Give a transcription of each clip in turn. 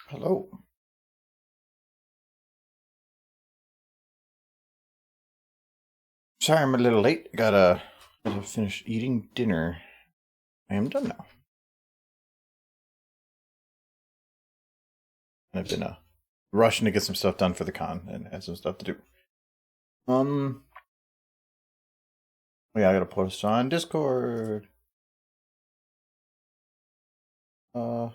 Hello. Sorry I'm a little late. Gotta finish eating dinner. I am done now. I've been rushing to get some stuff done for the con and had some stuff to do. Oh yeah, I gotta post on Discord. Uh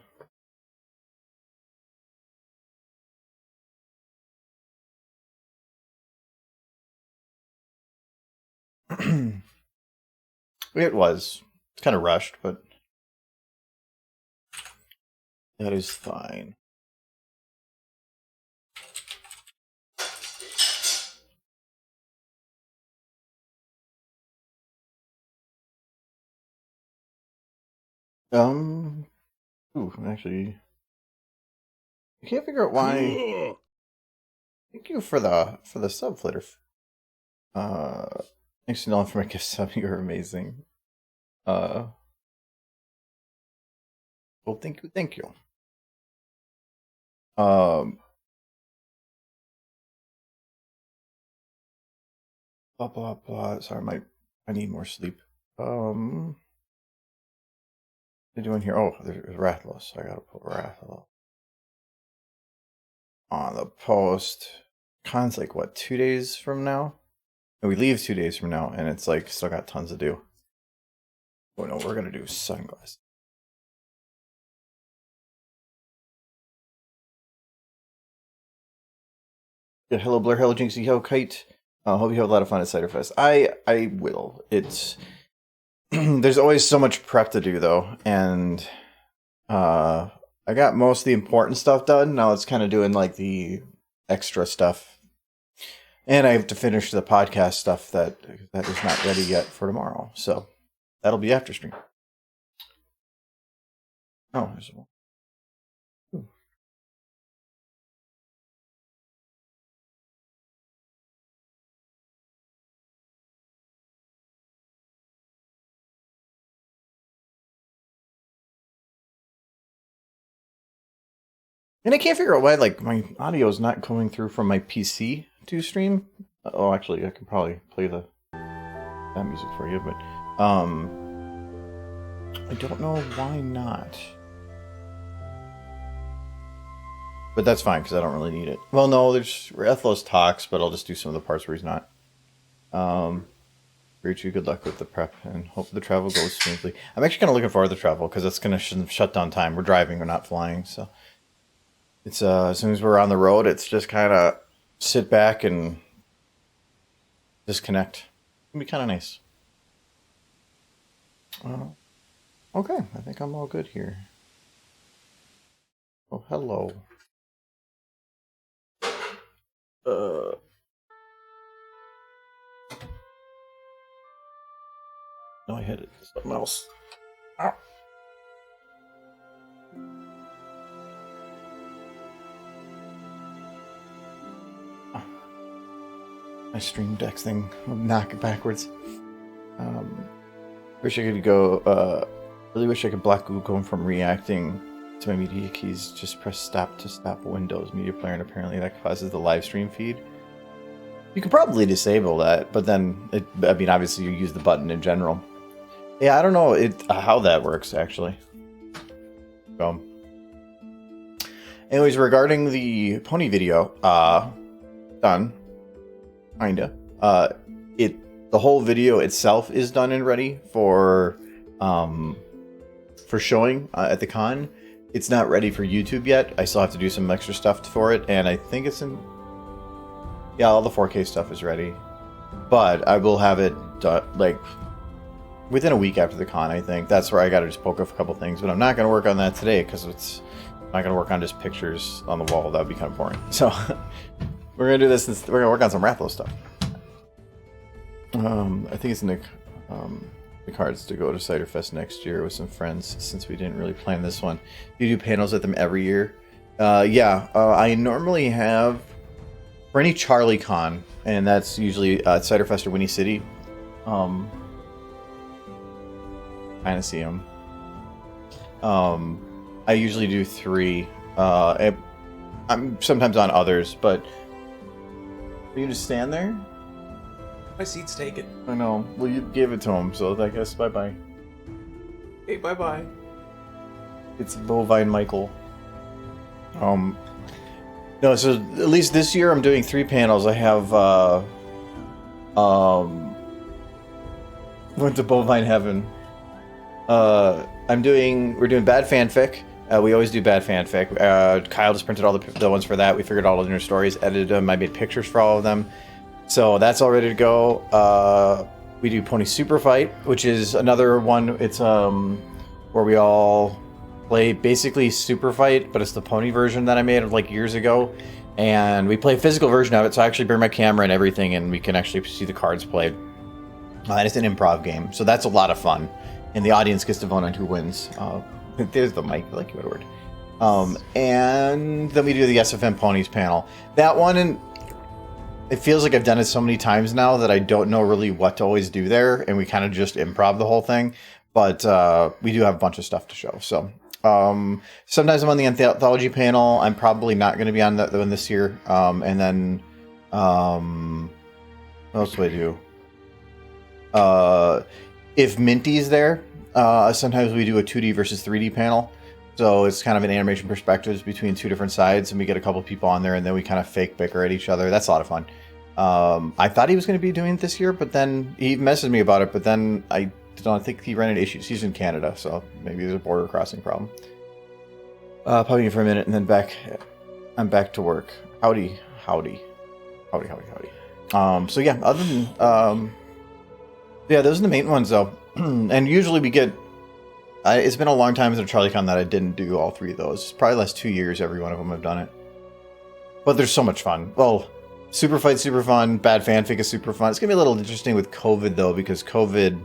it was. It's kind of rushed, but that is fine. Um Actually I can't figure out why. Thank you for the sub flitter. Thanks to Nolan for my gift sub. You're amazing. Well, thank you. Um, blah blah blah. Sorry, I need more sleep. What are you doing here? Oh, there's Rathalos. I gotta put Rathalos on the post. Con's like what, 2 days from now? And we leave 2 days from now, and it's like still got tons to do. Oh no, we're gonna do sunglasses. Yeah, hello Blair, hello Jinxie, hello Kite. Hope you have a lot of fun at Ciderfest. I will. It's there's always so much prep to do though, and I got most of the important stuff done. Now it's kind of doing like the extra stuff, and I have to finish the podcast stuff that is not ready yet for tomorrow. So that'll be after stream. Oh, there's one. And I can't figure out why like my audio is not coming through from my PC to stream. Oh, actually, I can probably play that music for you, but I don't know why not. But that's fine because I don't really need it. Well, no, there's Rathalos talks, but I'll just do some of the parts where he's not. Rachel, good luck with the prep and hope the travel goes smoothly. I'm actually kind of looking forward to the travel because it's going to shut down time. We're driving, we're not flying, so it's as soon as we're on the road, it's just kind of sit back and disconnect. It'll be kind of nice. Okay, I think I'm all good here. Oh, hello. Uh, no, I hit it. Something else. Ah. My stream deck thing. I'll knock it backwards. Wish I could go. Really wish I could block Google Chrome from reacting to my media keys. Just press stop to stop Windows Media Player, and apparently that causes the live stream feed. You could probably disable that, but then I mean, obviously you use the button in general. Yeah, I don't know how that works actually. So, anyways, regarding the pony video, done. Kinda. The whole video itself is done and ready for showing at the con. It's not ready for YouTube yet. I still have to do some extra stuff for it, and I think it's in. Yeah, all the 4K stuff is ready, but I will have it done like within a week after the con. I think that's where I got to just poke up a couple things, but I'm not going to work on that today because it's not going to work on just pictures on the wall. That would be kind of boring. So we're going to do this. We're going to work on some Rathalos stuff. I think it's in the cards to go to Ciderfest next year with some friends since we didn't really plan this one. You do panels with them every year. Yeah, I normally have for any Charlie Con, and that's usually at Ciderfest or Winnie City. Kind of see them. I usually do 3 I'm sometimes on others, but for you to stand there? My seat's taken. I know. Well, you gave it to him, so I guess bye-bye. Hey, bye-bye. It's Bovine Michael. No, so at least this year I'm doing 3 panels. I have, went to Bovine Heaven. We're doing bad fanfic. We always do bad fanfic. Kyle just printed all the ones for that. We figured out all the new stories, edited them. I made pictures for all of them. So that's all ready to go. We do Pony Super Fight, which is another one. It's where we all play basically Super Fight, but it's the pony version that I made like years ago. And we play a physical version of it, so I actually bring my camera and everything, and we can actually see the cards played. And it's an improv game, so that's a lot of fun. And the audience gets to vote on who wins. There's the mic, I like you, Edward. And then we do the SFM Ponies panel. That one, and it feels like I've done it so many times now that I don't know really what to always do there, and we kind of just improv the whole thing. But we do have a bunch of stuff to show. So sometimes I'm on the anthology panel. I'm probably not going to be on that one this year. And then what else do I do? If Minty's there, sometimes we do a 2D versus 3D panel. So it's kind of an animation perspectives between 2 different sides, and we get a couple people on there, and then we kind of fake bicker at each other. That's a lot of fun. I thought he was going to be doing it this year, but then he messaged me about it, but then I don't think he ran into issues. He's in Canada, so maybe there's a border crossing problem. Probably for a minute, and then I'm back to work. Howdy. So yeah, other than yeah, those are the main ones though. And usually we get. It's been a long time since CharlieCon that I didn't do all 3 of those. Probably the last 2 years, every one of them have done it. But they're so much fun. Well, Super Fight, super fun. Bad Fanfic is super fun. It's gonna be a little interesting with COVID though, because COVID,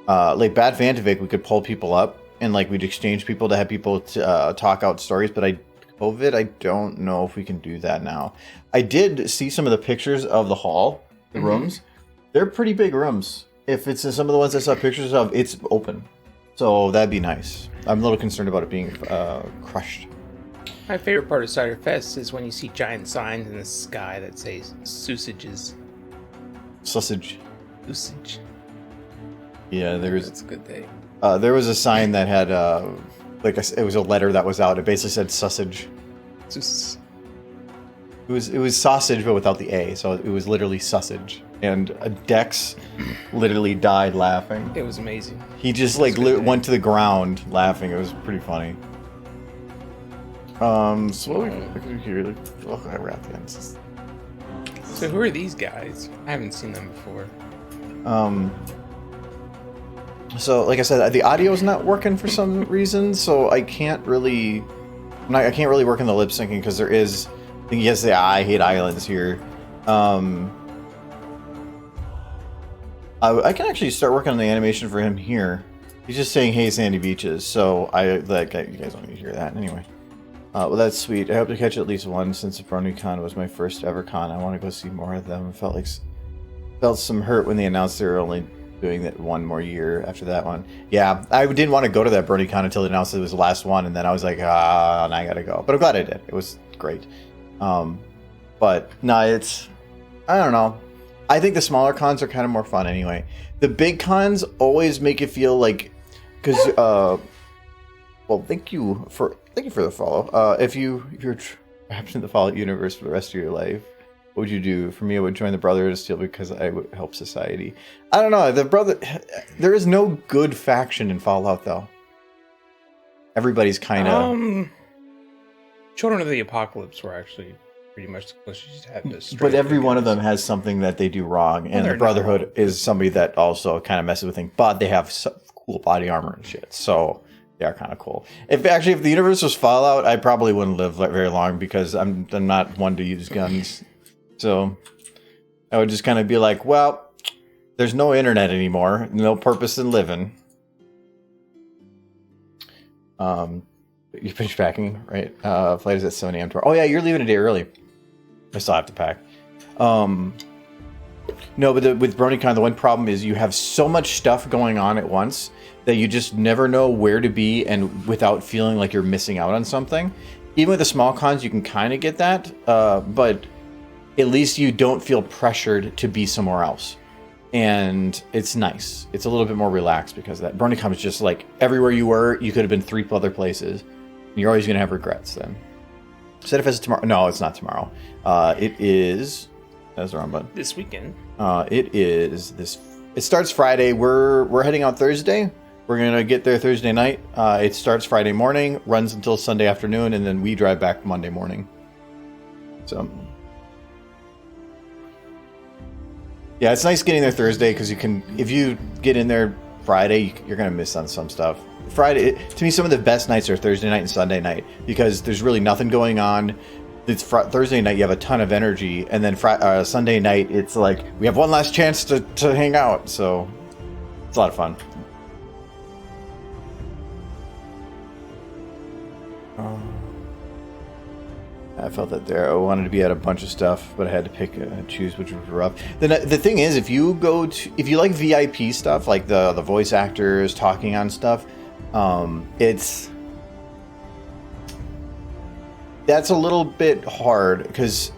like Bad Fanfic, we could pull people up and like we'd exchange people to have people talk out stories. But COVID, I don't know if we can do that now. I did see some of the pictures of the hall, the rooms. They're pretty big rooms. If it's some of the ones I saw pictures of, it's open. So that'd be nice. I'm a little concerned about it being crushed. My favorite part of Cider Fest is when you see giant signs in the sky that say sausages. Sausage. Sausage. Yeah, That's a good day. There was a sign that had, it was a letter that was out. It basically said sausage. It was sausage, but without the A, so it was literally sausage. And Dex literally died laughing. It was amazing. He just went to the ground laughing. It was pretty funny. So what we here? We're at the end. So who are these guys? I haven't seen them before. So like I said, the audio is not working for some reason, so I can't really work on the lip syncing because there is. I think yes, I hate islands here. I can actually start working on the animation for him here. He's just saying, "Hey, Sandy Beaches." So you guys don't need to hear that anyway. Well, that's sweet. I hope to catch at least one since BronyCon was my first ever con. I want to go see more of them. Felt some hurt when they announced they were only doing that one more year after that one. Yeah, I didn't want to go to that BronyCon until they announced it was the last one, and then I was like, now I gotta go. But I'm glad I did. It was great. But no, I don't know. I think the smaller cons are kind of more fun anyway. The big cons always make you feel like, because well, thank you for the follow. If you're trapped in the Fallout universe for the rest of your life, what would you do? For me, I would join the Brotherhood of Steel because I would help society. I don't know. There is no good faction in Fallout though. Everybody's kind of. Children of the Apocalypse were actually pretty much the closest you had to. But every one of them has something that they do wrong, and the Brotherhood is somebody that also kind of messes with things. But they have cool body armor and shit, so they are kind of cool. If the universe was Fallout, I probably wouldn't live very long because I'm not one to use guns. So I would just kind of be like, well, there's no internet anymore, no purpose in living. You finished packing, right? Flight is at 7 a.m. tomorrow. Oh yeah, you're leaving a day early. I still have to pack. No, but with BronyCon, the one problem is you have so much stuff going on at once that you just never know where to be and without feeling like you're missing out on something. even with the small cons, you can kind of get that, but at least you don't feel pressured to be somewhere else. And it's nice. It's a little bit more relaxed because of that. BronyCon is just like everywhere you were, you could have been 3 other places. You're always going to have regrets then. Set if it's tomorrow. No, it's not tomorrow. It is. That's the wrong button. This weekend. It is this. It starts Friday. We're heading out Thursday. We're gonna get there Thursday night. It starts Friday morning, runs until Sunday afternoon, and then we drive back Monday morning. So, yeah, it's nice getting there Thursday because you can. If you get in there Friday, you're gonna miss on some stuff. Friday, to me, some of the best nights are Thursday night and Sunday night because there's really nothing going on. It's Thursday night, you have a ton of energy, and then Sunday night, it's like we have one last chance to hang out. So, it's a lot of fun. I felt that there. I wanted to be at a bunch of stuff, but I had to pick choose, which was rough. The thing is, if you like VIP stuff, like the voice actors talking on stuff, that's a little bit hard because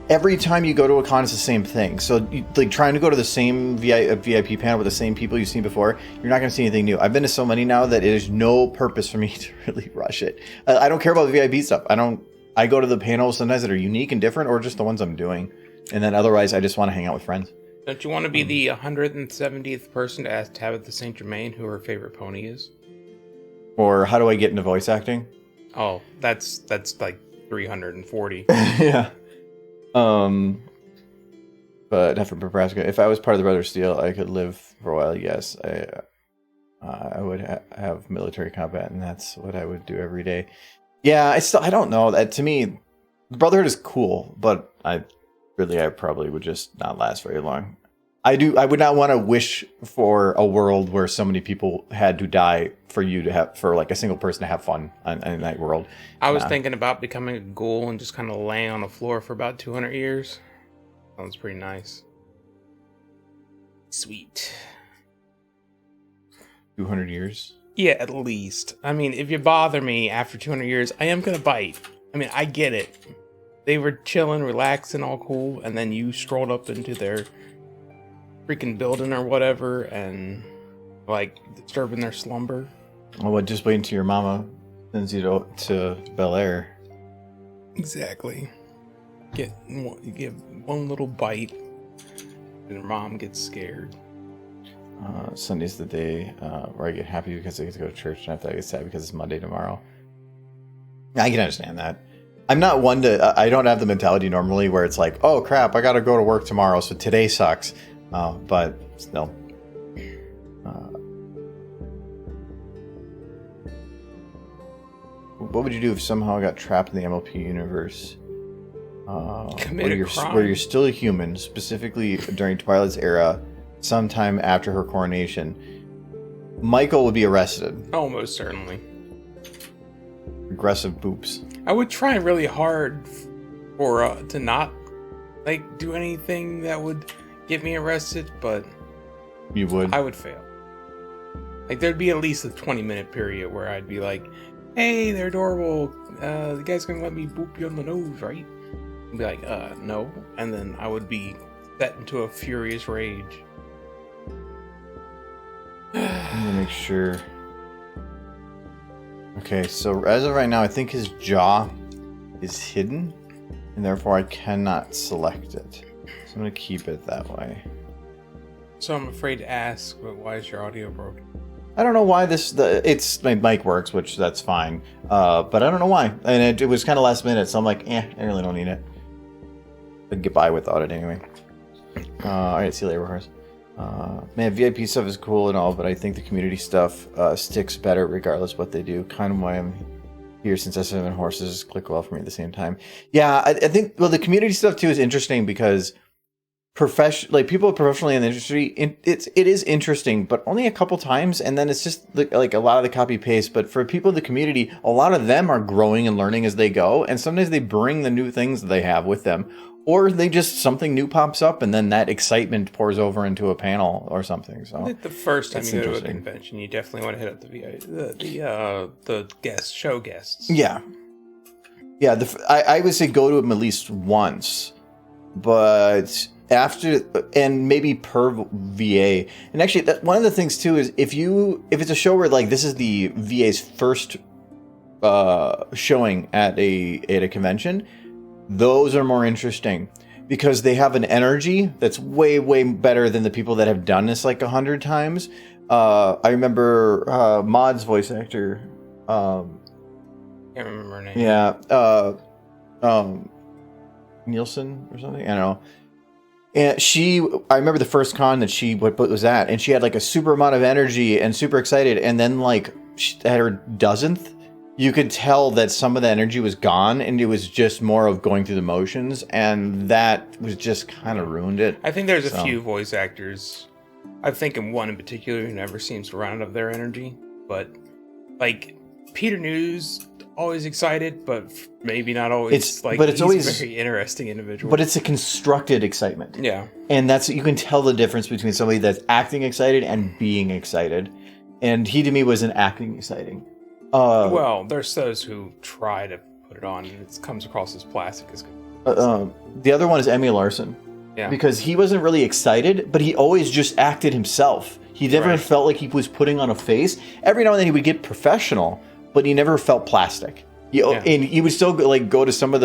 every time you go to a con, it's the same thing. So, like trying to go to the same VIP panel with the same people you've seen before, you're not going to see anything new. I've been to so many now that there's no purpose for me to really rush it. I don't care about the VIP stuff. I go to the panels sometimes that are unique and different, or just the ones I'm doing, and then otherwise I just want to hang out with friends. Don't you want to be the 170th person to ask Tabitha St. Germain who her favorite pony is? Or how do I get into voice acting? Oh, that's like 340. Yeah. But not from Nebraska. If I was part of the Brother Steel, I could live for a while. Yes, I would have military combat, and that's what I would do every day. Yeah, I don't know. That to me, Brotherhood is cool, but I probably would just not last very long. I would not want to wish for a world where so many people had to die for like a single person to have fun in that world. I was thinking about becoming a ghoul and just kind of laying on the floor for about 200 years. Sounds pretty nice. Sweet. 200 years? Yeah, at least. I mean, if you bother me after 200 years, I am gonna bite. I mean, I get it. They were chilling, relaxing, all cool, and then you strolled up into their freaking building or whatever and like disturbing their slumber. Well, just wait until your mama sends you to Bel Air. Exactly. You give one little bite and your mom gets scared. Sunday's the day where I get happy because I get to go to church, and after I get sad because it's Monday tomorrow. I can understand that. I'm not one to. I don't have the mentality normally where it's like, oh crap, I got to go to work tomorrow, so today sucks. But still. What would you do if somehow got trapped in the MLP universe? Where you're still a human, specifically during Twilight's era, sometime after her coronation. Michael would be arrested. Oh, most certainly. Aggressive boops. I would try really hard for to not like do anything that would get me arrested, but you would. I would fail. Like there'd be at least a 20-minute period where I'd be like, "Hey, they're adorable. The guy's gonna let me boop you on the nose, right?" I'd be like, no," and then I would be set into a furious rage. I'm gonna make sure. Okay, so as of right now, I think his jaw is hidden, and therefore I cannot select it. So I'm gonna keep it that way. So I'm afraid to ask, but why is your audio broken? I don't know why it's my mic works, which that's fine. But I don't know why, and it was kind of last minute, so I'm like, I really don't need it. I can get by without it anyway. All right, see you later, Horse. Man, VIP stuff is cool and all, but I think the community stuff sticks better regardless what they do. Kind of why I'm here, since S7 and horses click well for me at the same time. Yeah, I think the community stuff too is interesting because people professionally in the industry, it is interesting, but only a couple times, and then it's just like a lot of the copy paste. But for people in the community, a lot of them are growing and learning as they go, and sometimes they bring the new things that they have with them. Or they just, something new pops up and then that excitement pours over into a panel or something. So I think the first time you go to a convention, you definitely want to hit up the show guests. Yeah. Yeah, I would say go to him at least once, but after, and maybe per VA. And actually, one of the things too is if it's a show where like this is the VA's first showing at a convention, those are more interesting because they have an energy that's way better than the people that have done this like 100 times. I remember Maud's voice actor. Can't remember her name. Yeah, Nielsen or something. I don't know. And I remember the first con that she was at, and she had like a super amount of energy and super excited. And then like at her dozenth, you could tell that some of the energy was gone, and it was just more of going through the motions, and that was just kind of ruined it. I think there's a few voice actors. I think in one in particular who never seems to run out of their energy, but like Peter News, always excited, but maybe not always. He's always a very interesting individual. But it's a constructed excitement. Yeah, and you can tell the difference between somebody that's acting excited and being excited. And he to me was an acting exciting. Well, there's those who try to put it on, and it comes across as plastic. The other one is Emmy Larson. Yeah, because he wasn't really excited, but he always just acted himself. He never felt like he was putting on a face. Every now and then he would get professional, but he never felt plastic. And he would still go to some of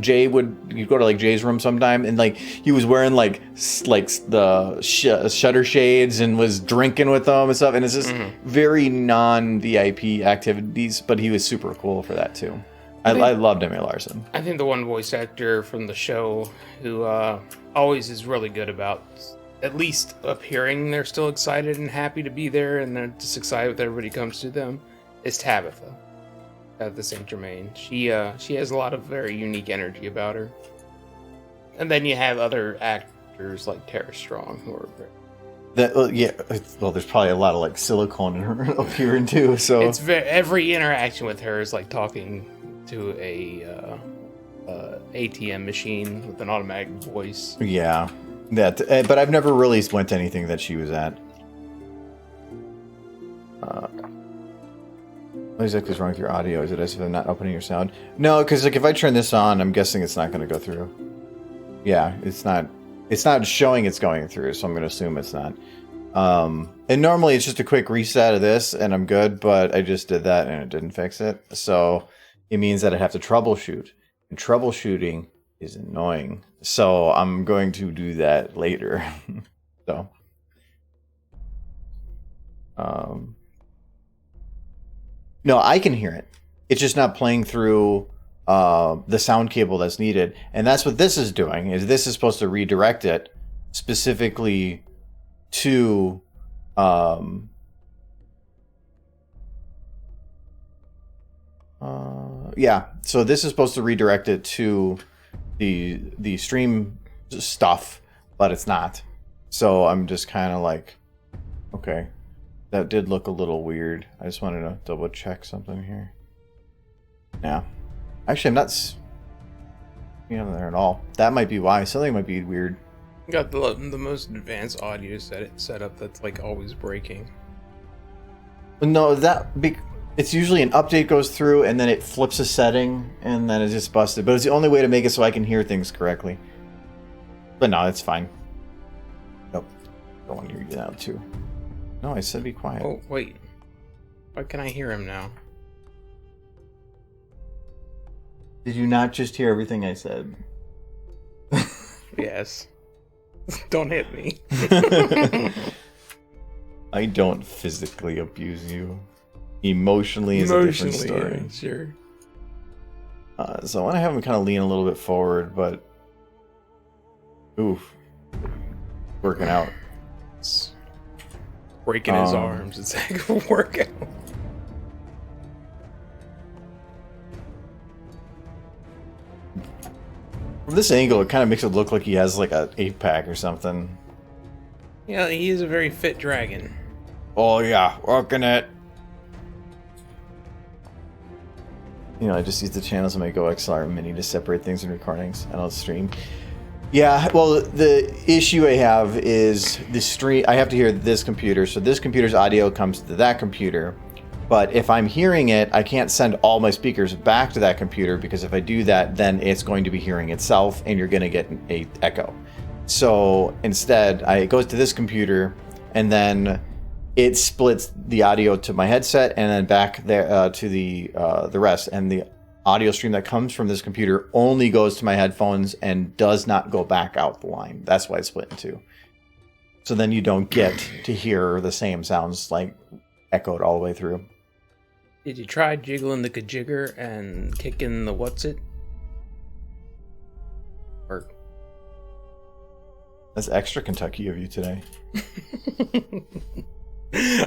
Jay you'd go to like Jay's room sometime, and like he was wearing like the shutter shades and was drinking with them and stuff. And it's just very non-VIP activities, but he was super cool for that too. I loved Emmy Larson. I think the one voice actor from the show who always is really good about at least appearing they're still excited and happy to be there, and they're just excited when everybody comes to them, is Tabitha at the Saint Germain. She has a lot of very unique energy about her. And then you have other actors like Tara Strong who are very... there's probably a lot of like silicone in her appearing too. So it's every interaction with her is like talking to a ATM machine with an automatic voice. Yeah, but I've never really went to anything that she was at. What exactly is wrong with your audio? Is it as if I'm not opening your sound? No, because like if I turn this on, I'm guessing it's not going to go through. Yeah, it's not showing it's going through, so I'm going to assume it's not. And normally it's just a quick reset of this and I'm good, but I just did that and it didn't fix it. So it means that I have to troubleshoot. And troubleshooting is annoying. So I'm going to do that later. So. No, I can hear it. It's just not playing through the sound cable that's needed. And that's what this is doing, is this is supposed to redirect it specifically to so this is supposed to redirect it to the stream stuff, but it's not. So I'm just kind of like, okay, that did look a little weird. I just wanted to double check something here. Yeah, actually I'm not there at all. That might be why. Something might be weird. Got the most advanced audio set up that's like always breaking. No, it's usually an update goes through and then it flips a setting and then it's just busted. But it's the only way to make it so I can hear things correctly. But no, it's fine. Nope. Don't want to hear you now too. No, I said be quiet. Oh, wait. Why can I hear him now? Did you not just hear everything I said? Yes. Don't hit me. I don't physically abuse you. Emotionally is a different story. Yeah, sure. So I want to have him kind of lean a little bit forward, but... Oof. Working out. It's breaking his arms. It's like a workout. From this angle, it kind of makes it look like he has like an 8-pack or something. Yeah, he is a very fit dragon. Oh yeah, working it. I just use the channels on my Go XLR Mini to separate things in recordings. I don't stream. Yeah, well, the issue I have is the stream. I have to hear this computer, so this computer's audio comes to that computer, But if I'm hearing it, I can't send all my speakers back to that computer, because if I do that, then it's going to be hearing itself and you're going to get a echo. So instead, it goes to this computer, and then it splits the audio to my headset and then back there to the rest. And the audio stream that comes from this computer only goes to my headphones and does not go back out the line. That's why it's split in two. So then you don't get to hear the same sounds like echoed all the way through. Did you try jiggling the kajigger and kicking the what's it? Or That's extra Kentucky of you today.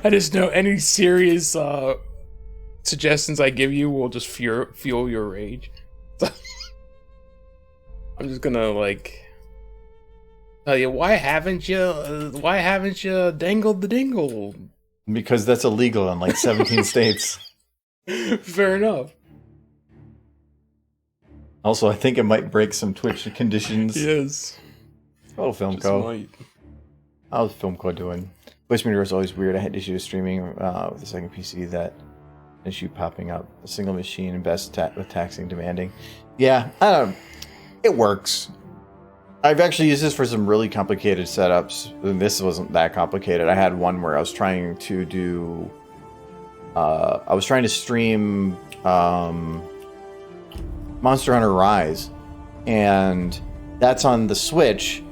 I just know any serious suggestions I give you will just fuel your rage. I'm just gonna tell you, why haven't you dangled the dingle? Because that's illegal in like 17 states. Fair enough. Also, I think it might break some Twitch conditions. Yes. Oh, Filmco. How's Filmco doing? Voice meter is always weird. I had issues streaming with the second PC. That issue popping up. A single machine, best with taxing, demanding. Yeah, I don't know. It works. I've actually used this for some really complicated setups. And this wasn't that complicated. I had one where I was trying to do... I was trying to stream Monster Hunter Rise, and that's on the Switch,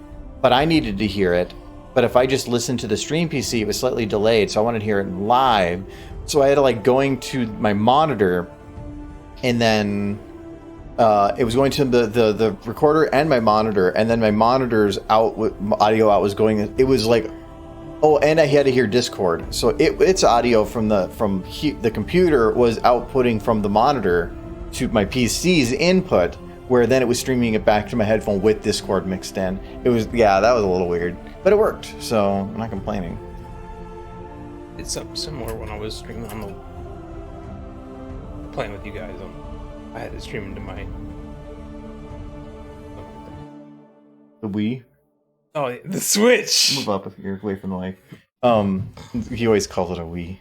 but I needed to hear it. But if I just listened to the stream PC, it was slightly delayed, so I wanted to hear it live. So I had to going to my monitor, and then it was going to the recorder and my monitor, and then my monitor's audio out was going. It was like, oh, and I had to hear Discord, so its audio from the computer was outputting from the monitor to my PC's input, where then it was streaming it back to my headphone with Discord mixed in. It was, that was a little weird, but it worked, so I'm not complaining. It's something similar when I was streaming on playing with you guys. I had to stream into my The Wii. Oh, the Switch. Move up if you're away from the mic. He always calls it a Wii.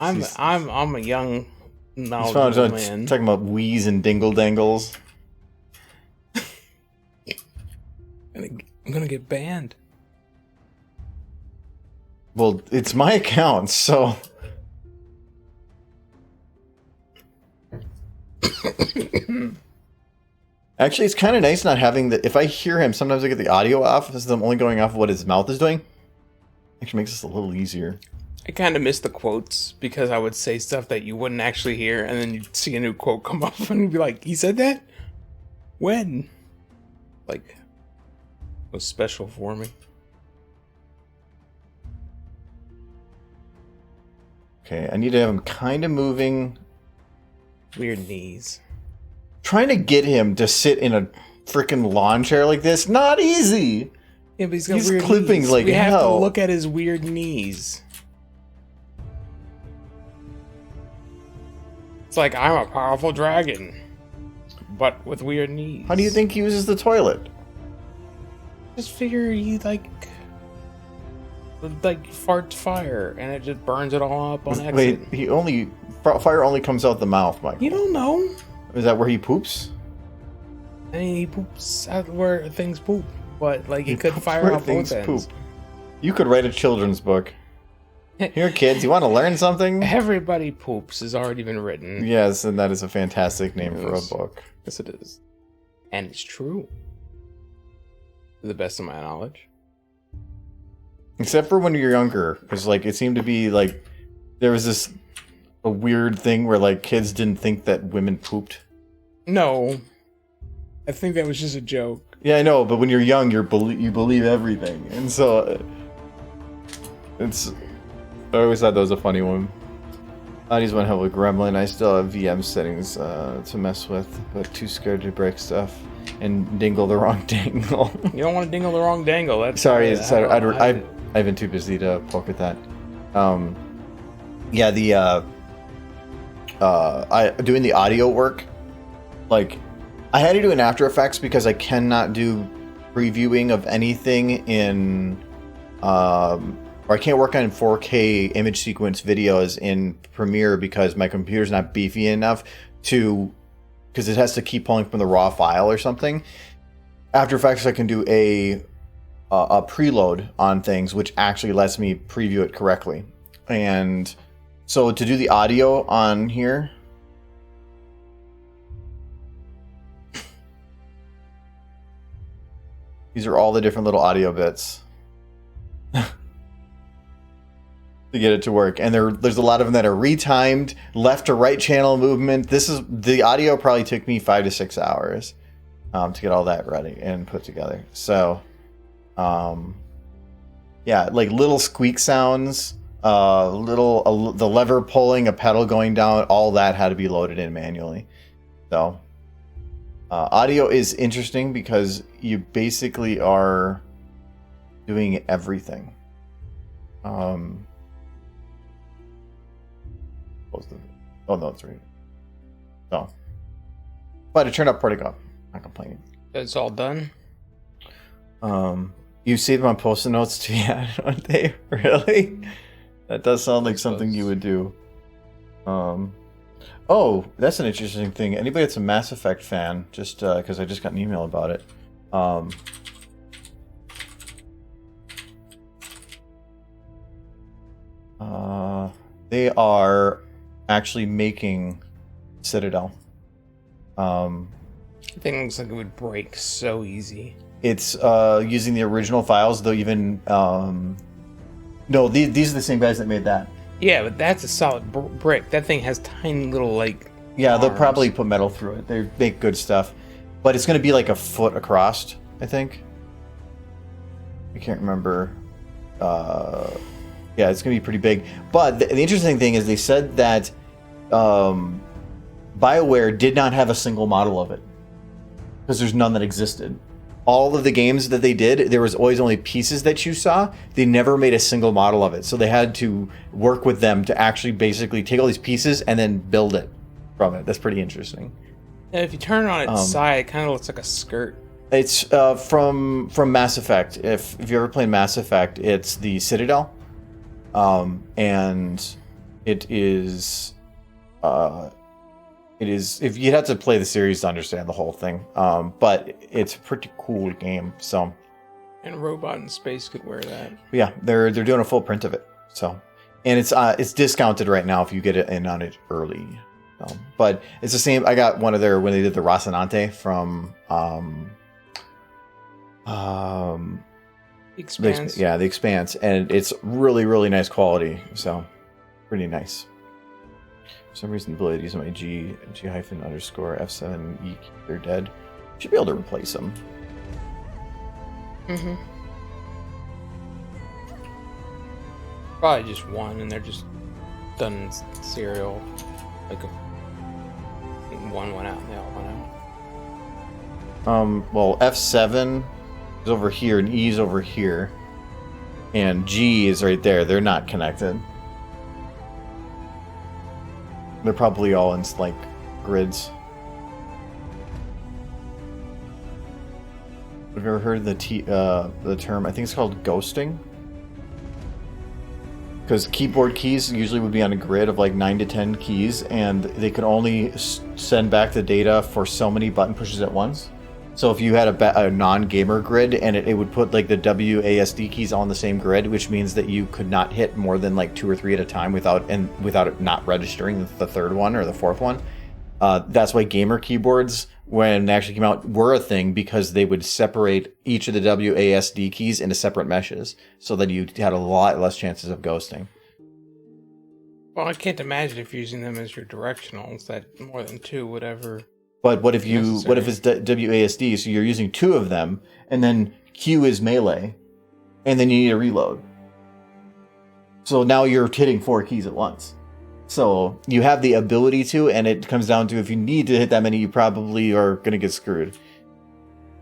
I'm a young knowledgeable man. Talking about Wiis and dingle dangles. I'm gonna get banned. Well, it's my account, so. Actually, it's kind of nice not having the... If I hear him, sometimes I get the audio off, because I'm only going off of what his mouth is doing. Actually makes this a little easier. I kind of miss the quotes, because I would say stuff that you wouldn't actually hear, and then you'd see a new quote come up, and you'd be like, he said that? When? It was special for me. Okay, I need to have him kind of moving. Weird knees. Trying to get him to sit in a freaking lawn chair like this, not easy. Yeah, but he's weird clippings knees. like we have hell. to look at his weird knees. It's like, I'm a powerful dragon, but with weird knees. How do you think he uses the toilet? Just figure he farts fire and it just burns it all up on accident. Wait, fire only comes out the mouth, Michael. You don't know. Is that where he poops? I mean, he poops out where things poop, but he could fire out both ends. You could write a children's book. Here, kids, you want to learn something? Everybody Poops has already been written. Yes, and that is a fantastic name for a book. Yes, it is. And it's true. To the best of my knowledge. Except for when you're younger, because it seemed to be there was a weird thing where kids didn't think that women pooped. No. I think that was just a joke. Yeah, I know, but when you're young, you believe everything. And so I always thought that was a funny one. I just went hell with Gremlin. I still have VM settings to mess with, but too scared to break stuff and dingle the wrong dangle. You don't want to dingle the wrrong dangle. That's sorry. I've been too busy to poke at that. Yeah, doing the audio work, I had to do in After Effects because I cannot do previewing of anything in or I can't work on 4K image sequence videos in Premiere because my computer's not beefy enough because it has to keep pulling from the raw file or something. After Effects, I can do a preload on things, which actually lets me preview it correctly. And so to do the audio on here, these are all the different little audio bits to get it to work. And there's a lot of them that are retimed, left to right channel movement. The audio probably took me 5 to 6 hours to get all that ready and put together. So, yeah, like little squeak sounds, the lever pulling, a pedal going down, all that had to be loaded in manually. So, audio is interesting because you basically are doing everything. Oh no, it's right. So, but it turned out pretty good. Not complaining. It's all done. You saved my post-it notes to the end one day, really? That does sound like something you would do. Oh, that's an interesting thing. Anybody that's a Mass Effect fan, just because I just got an email about it. They are actually making Citadel. The thing looks like it would break so easy. It's using the original files, though. Even no, these are the same guys that made that. Yeah, but that's a solid brick. That thing has tiny little like. Yeah, arms. they'll probably put metal through it. They make good stuff, but it's going to be like a foot across, I think. I can't remember. Yeah, it's going to be pretty big. But the interesting thing is they said that BioWare did not have a single model of it because there's none that existed. All of the games that they did, there was always only pieces that you saw. They never made a single model of it. So they had to work with them to actually basically take all these pieces and then build it from it. That's pretty interesting. And if you turn it on its side, it kind of looks like a skirt. It's from Mass Effect. If you ever played Mass Effect, it's the Citadel. And it is if you had to play the series to understand the whole thing. But it's a pretty cool game. So, and a robot in space could wear that. Yeah, they're doing a full print of it. So, and it's discounted right now if you get it in on it early. But it's the same. I got one of their when they did the Rocinante from Expanse. The Expanse, and it's really, really nice quality. So, pretty nice. For some reason, the ability to use my G-_F7E, they're dead. Should be able to replace them. Mm-hmm. Probably just one, and they're just done in serial. Like one went out, and they all went out. Well, F7 is over here, and E is over here, and G is right there. They're not connected. They're probably all in like grids. Have you ever heard the term? I think it's called ghosting. Because keyboard keys usually would be on a grid of like 9 to 10 keys, and they could only send back the data for so many button pushes at once. So if you had a non-gamer grid, and it would put like the WASD keys on the same grid, which means that you could not hit more than like 2 or 3 at a time without it not registering the third one or the fourth one. That's why gamer keyboards, when they actually came out, were a thing, because they would separate each of the WASD keys into separate meshes, so that you had a lot less chances of ghosting. Well, I can't imagine if using them as your directionals that more than 2 would ever. But what if it's WASD? So you're using 2 of them, and then Q is melee, and then you need a reload. So now you're hitting 4 keys at once. So you have the ability to, and it comes down to if you need to hit that many, you probably are going to get screwed.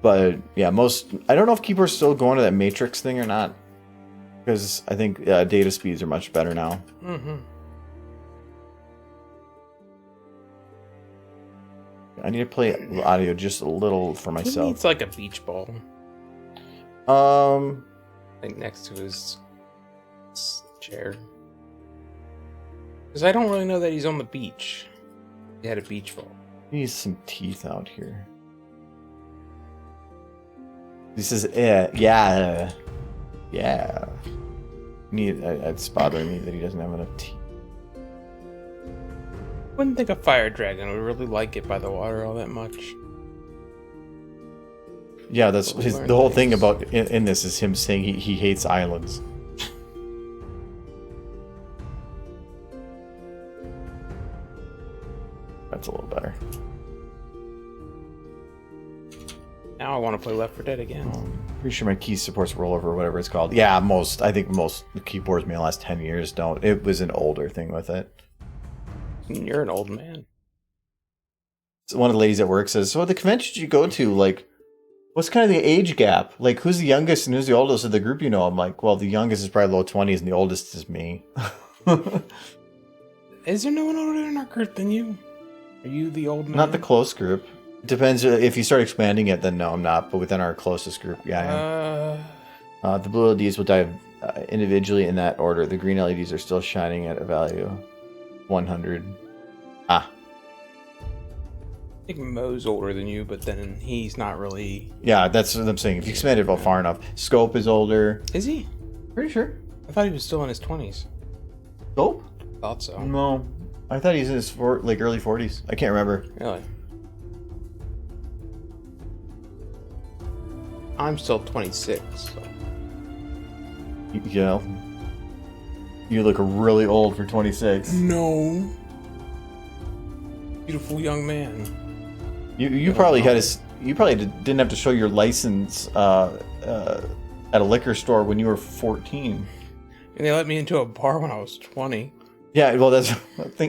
But yeah, I don't know if keyboards still going to that matrix thing or not, because I think data speeds are much better now. Mm-hmm. I need to play audio just a little for myself. He needs like a beach ball. Like next to his It's chair. Because I don't really know that he's on the beach. He had a beach fall. He needs some teeth out here. This is it. Yeah. Yeah. It's bothering me that he doesn't have enough teeth. Wouldn't think a fire dragon would really like it by the water all that much. Yeah, that's the whole thing about in this is him saying he hates islands. That's a little better. Now I want to play Left 4 Dead again. Pretty sure my key supports rollover or whatever it's called. Yeah, I think most keyboards in the last 10 years don't. It was an older thing with it. You're an old man. So one of the ladies at work says, so the convention you go to, like, what's kind of the age gap? Like, who's the youngest and who's the oldest of the group you know? I'm like, well, the youngest is probably low 20s and the oldest is me. Is there no one older in our group than you? Are you the old man? Not the close group. It depends. If you start expanding it, then no, I'm not. But within our closest group, yeah, I am. The blue LEDs will die individually in that order. The green LEDs are still shining at a value 100. I think Mo's older than you, but then he's not really... Yeah, that's what I'm saying. If you expand it about far enough. Scope is older. Is he? Pretty sure. I thought he was still in his 20s. Scope? Thought so. No. I thought he's in his early 40s. I can't remember. Really? I'm still 26, so... You know? You look really old for 26. No. Beautiful young man. You probably didn't have to show your license at a liquor store when you were 14. And they let me into a bar when I was 20. Yeah, well, that's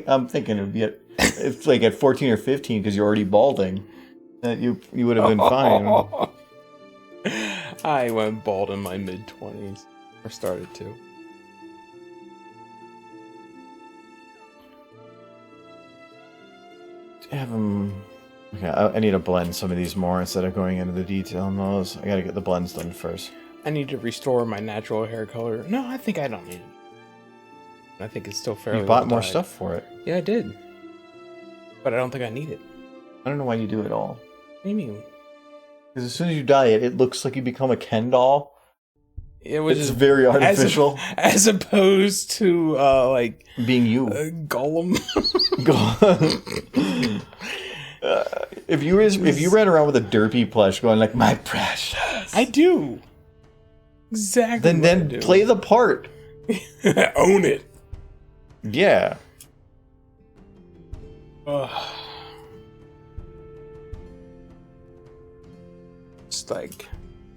I'm thinking it'd be it's like at 14 or 15 because you're already balding. You would have been fine. I went bald in my mid-20s. Or started to. Okay, I need to blend some of these more instead of going into the detail on those. I gotta get the blends done first. I need to restore my natural hair color. No, I think I don't need it. I think it's still fairly You bought well more dyed. stuff for it. Yeah, I did. But I don't think I need it. I don't know why you do it all. What do you mean? Because as soon as you dye it, it looks like you become a Ken doll. It was It's just very artificial. as opposed to like being you. Gollum. If you ran around with a derpy plush going like my precious, I do. Exactly. Then play the part. Own it. Yeah. Just like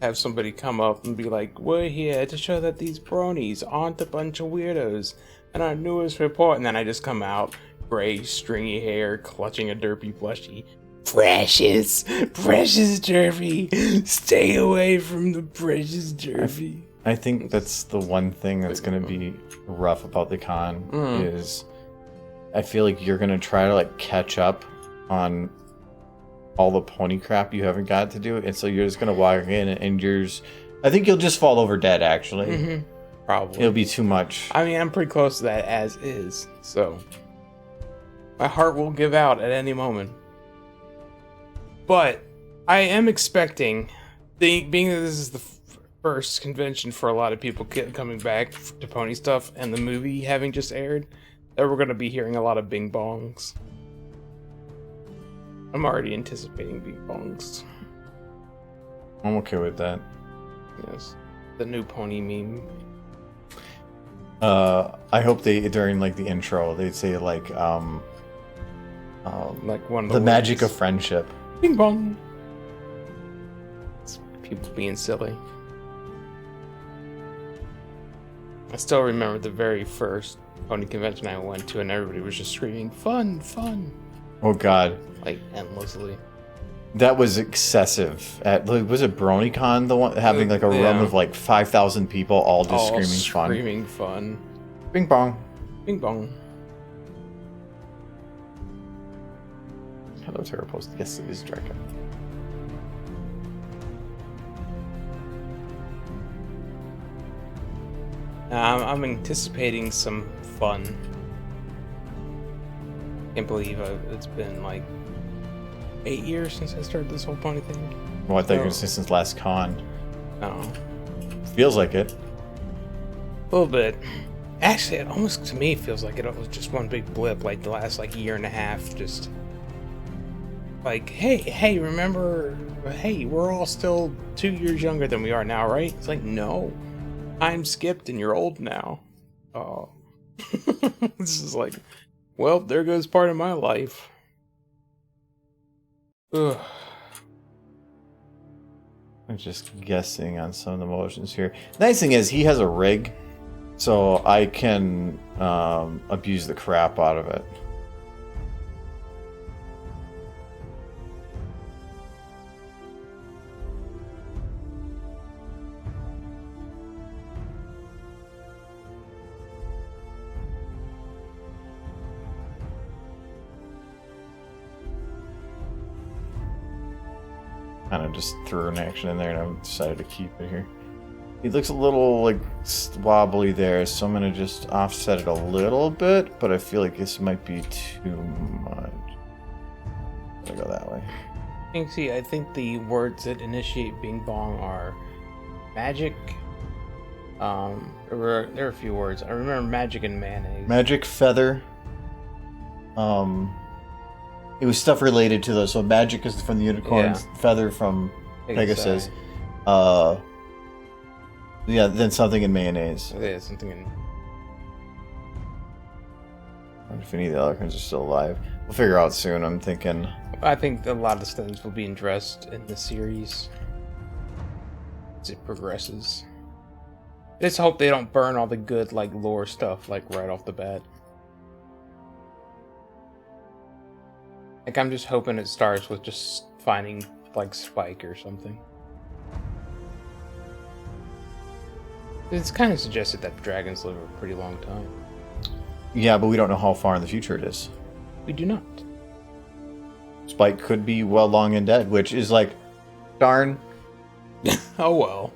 have somebody come up and be like, we're here to show that these bronies aren't a bunch of weirdos. And our newest report, and then I just come out, gray, stringy hair, clutching a derpy plushie. Precious Derpy, stay away from the precious Derpy. I think that's the one thing that's going to be rough about the con is I feel like you're going to try to like catch up on all the pony crap you haven't got to do, and so you're just going to walk in and I think you'll just fall over dead, actually. Mm-hmm. Probably. It'll be too much. I mean, I'm pretty close to that as is, so my heart will give out at any moment. But I am expecting, being that this is the first convention for a lot of people coming back to pony stuff and the movie having just aired, that we're going to be hearing a lot of bing bongs. I'm already anticipating bing bongs. I'm okay with that. Yes. The new pony meme. I hope they, during like the intro, they'd say like one of the magic of friendship. Bing bong. It's people being silly. I still remember the very first pony convention I went to, and everybody was just screaming, "Fun, fun!" Oh God, like endlessly. That was excessive. Was it BronyCon, the one having like a room of like 5,000 people all just screaming fun. Bing bong. Bing bong. Hello, Terra Post. Yes, it is Draco. I'm anticipating some fun. Can't believe it's been like 8 years since I started this whole pony thing. Well, I thought you were going to say since last con. No. Feels like it. A little bit. Actually, it almost, to me, feels like it was just one big blip, like the last, like, year and a half, just... Like, hey, remember... Hey, we're all still 2 years younger than we are now, right? It's like, no. Time skipped and you're old now. Oh. This is like... Well, there goes part of my life. Ugh. I'm just guessing on some of the motions here. Nice thing is, he has a rig, so I can abuse the crap out of it. Kind of just threw an action in there, and I decided to keep it here. He looks a little like wobbly there, so I'm gonna just offset it a little bit, but I feel like this might be too much. I'm gonna go that way. I think the words that initiate Bing Bong are magic. There are a few words. I remember magic and mayonnaise. Magic feather. It was stuff related to those. So magic is from the unicorns, feather from Pegasus. Yeah, then something in mayonnaise. Yeah, something in. I wonder if any of the other ones are still alive. We'll figure out soon. I'm thinking. I think a lot of things will be addressed in the series as it progresses. Just hope they don't burn all the good like lore stuff like right off the bat. Like, I'm just hoping it starts with just finding, like, Spike or something. It's kind of suggested that dragons live a pretty long time. Yeah, but we don't know how far in the future it is. We do not. Spike could be well long and dead, which is like, darn. Oh well.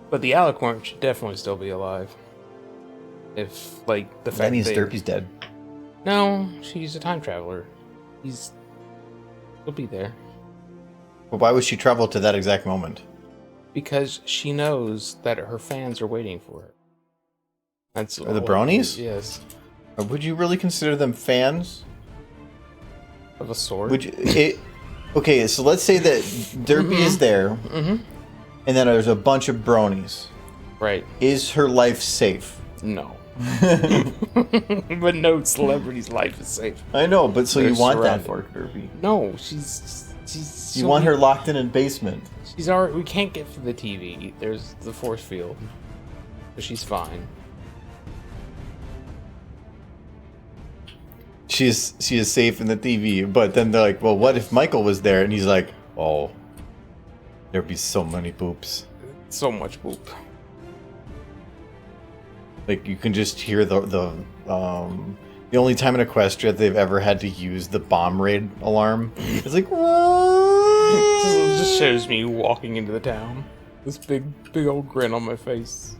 But the alicorn should definitely still be alive. If, like, the fact that means they... Derpy's dead. No, she's a time traveler. He'll be there. But why would she travel to that exact moment? Because she knows that her fans are waiting for her. That's Are the bronies? Yes. Or would you really consider them fans? Of a sort. Would you? Okay, so let's say that Derpy is there, and then there's a bunch of bronies. Right. Is her life safe? No. But no celebrity's life is safe. I know, but so They're you want surrounded. that for Derpy? No, she's You want her locked in a basement? She's already. We can't get through the TV. There's the force field, so she's fine. She is safe in the TV, but then they're like, well, what if Michael was there? And he's like, oh, there'd be so many boops. So much boop. Like, you can just hear the only time in Equestria they've ever had to use the bomb raid alarm. It's like, It just shows me walking into the town. This big old grin on my face.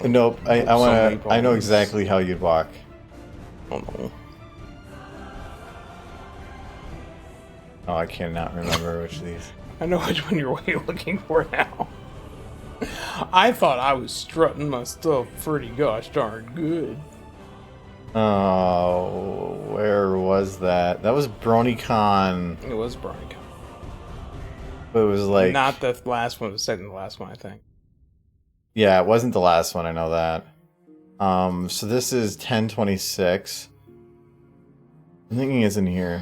Nope. I know exactly how you'd walk. Oh no. Oh, I cannot remember which of these. I know which one you're looking for now. I thought I was strutting my stuff pretty gosh darn good. Oh, where was that? That was BronyCon. It was BronyCon. It was like... Not the last one, it was second to last one, I think. Yeah, it wasn't the last one, I know that. So this is 1026. I'm thinking it's in here.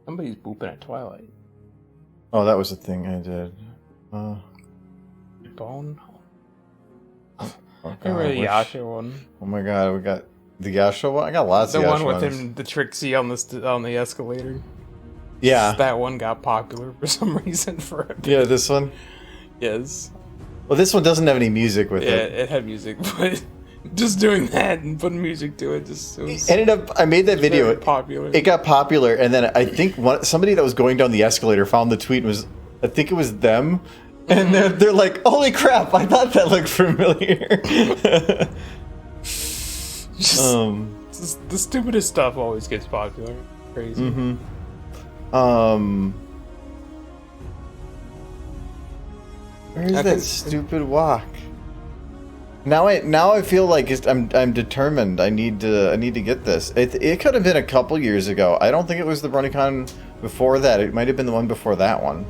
Somebody's booping at Twilight. Oh, that was the thing I did. Bone? Oh, God, I remember the Yasha one. Oh my god, we got the Yasha one? I got lots The of Yasha one with ones. him, the Trixie on the escalator. Yeah. That one got popular for some reason for a bit. Yeah, this one? Yes. Well, this one doesn't have any music with Yeah, it. it had music, but just doing that and putting music to it just... It was Ended up, I made that video. very popular. It got popular, and then I think somebody that was going down the escalator found the tweet and was I think it was them. And they're like, holy crap, I thought that looked familiar. The stupidest stuff always gets popular. Crazy. Where's that stupid walk? Now I feel like I'm determined. I need to get this. It could have been a couple years ago. I don't think it was the BronyCon before that. It might have been the one before that one.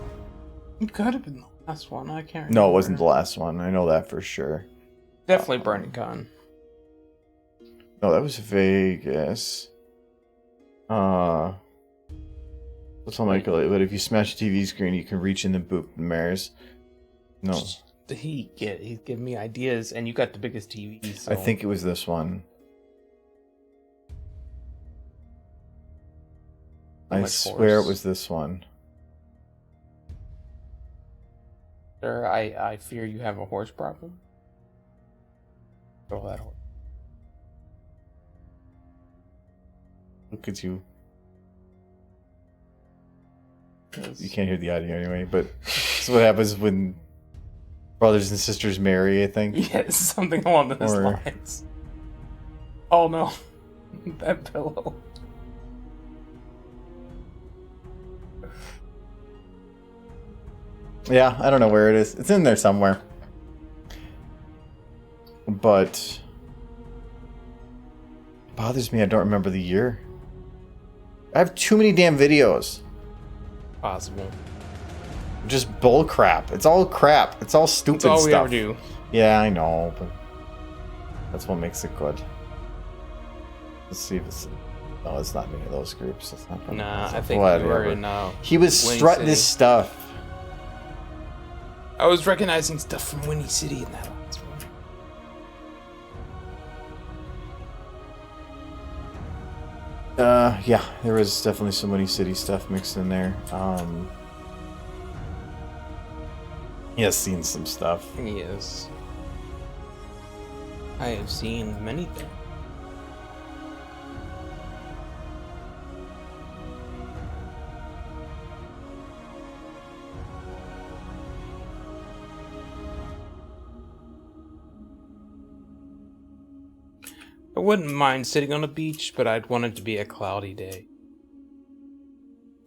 It could have been the last one. I can't remember. No, it wasn't the last one. I know that for sure. Definitely BronyCon. No, that was Vegas. That's all Michael. But if you smash a TV screen, you can reach in and boop the mirrors. No. He's giving me ideas, and you got the biggest TV. So. I think it was this one. I swear it was this one. Sir, I fear you have a horse problem. Throw that horse. Look at you. You can't hear the audio anyway, but that's what happens when brothers and sisters marry, I think. Yes, something along those lines. Oh no. That pillow. Yeah, I don't know where it is. It's in there somewhere. But it bothers me I don't remember the year. I have too many damn videos. Possible. Just bull crap. It's all crap. It's all stupid stuff. That's all we ever do. Yeah, I know, but that's what makes it good. Let's see if it's... No, it's not any of those groups. It's not. Nah, I think we were in... he was strutting his stuff. I was recognizing stuff from Windy City in that last one. Yeah, there was definitely some Windy City stuff mixed in there. He has seen some stuff. Yes. I have seen many things. I wouldn't mind sitting on a beach, but I'd want it to be a cloudy day.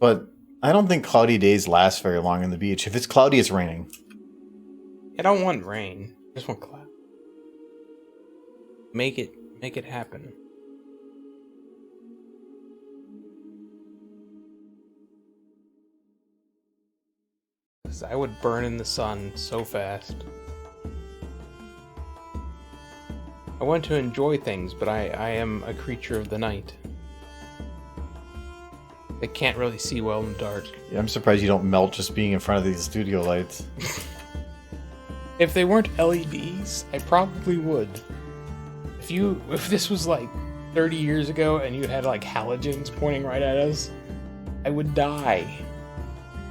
But I don't think cloudy days last very long on the beach. If it's cloudy, it's raining. I don't want rain. I just want cloud. Make it happen. I would burn in the sun so fast. I want to enjoy things, but I am a creature of the night. I can't really see well in the dark. Yeah, I'm surprised you don't melt just being in front of these studio lights. If they weren't LEDs, I probably would. If this was like 30 years ago and you had like halogens pointing right at us, I would die.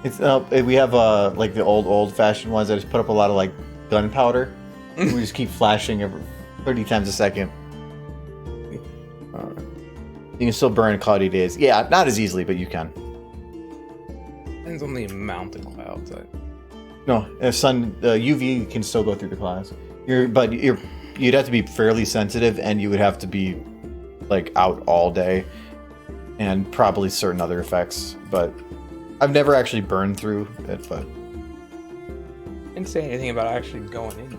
It's we have like the old-fashioned ones that just put up a lot of like gunpowder. We just keep flashing every 30 times a second. You can still burn cloudy days. Yeah, not as easily, but you can. Depends on the amount of clouds. No, sun UV can still go through the clouds. You'd have to be fairly sensitive, and you would have to be like out all day, and probably certain other effects. But I've never actually burned through it. But I didn't say anything about actually going in.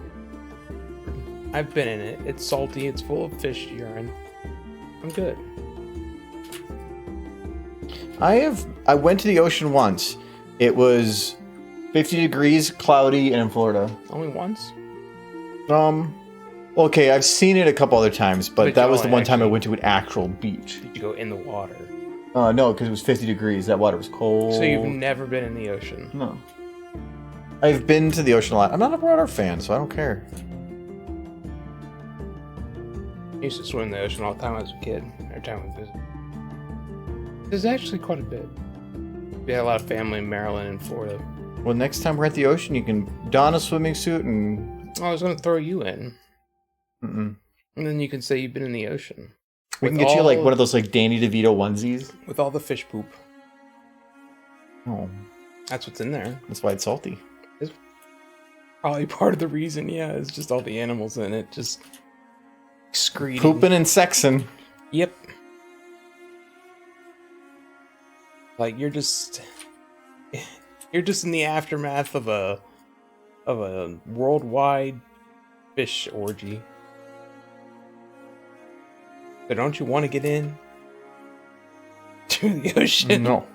I've been in it. It's salty. It's full of fish urine. I'm good. I went to the ocean once. It was 50 degrees, cloudy, and in Florida. Only once? Okay, I've seen it a couple other times, but that was the one time I actually- went to an actual beach. Did you go in the water? No, because it was 50 degrees. That water was cold. So you've never been in the ocean? No. I've been to the ocean a lot. I'm not a water fan, so I don't care. I used to swim in the ocean all the time as a kid. Every time we visit. There's actually quite a bit. We had a lot of family in Maryland and Florida. Well, next time we're at the ocean, you can don a swimming suit and... I was going to throw you in. Mm-mm. And then you can say you've been in the ocean. We can get you like one of those like Danny DeVito onesies. With all the fish poop. Oh. That's what's in there. That's why it's salty. It's probably part of the reason. Yeah, it's just all the animals in it just excreting. Pooping and sexing. Yep. Like you're just in the aftermath of a worldwide fish orgy. So don't you want to get in to the ocean? No.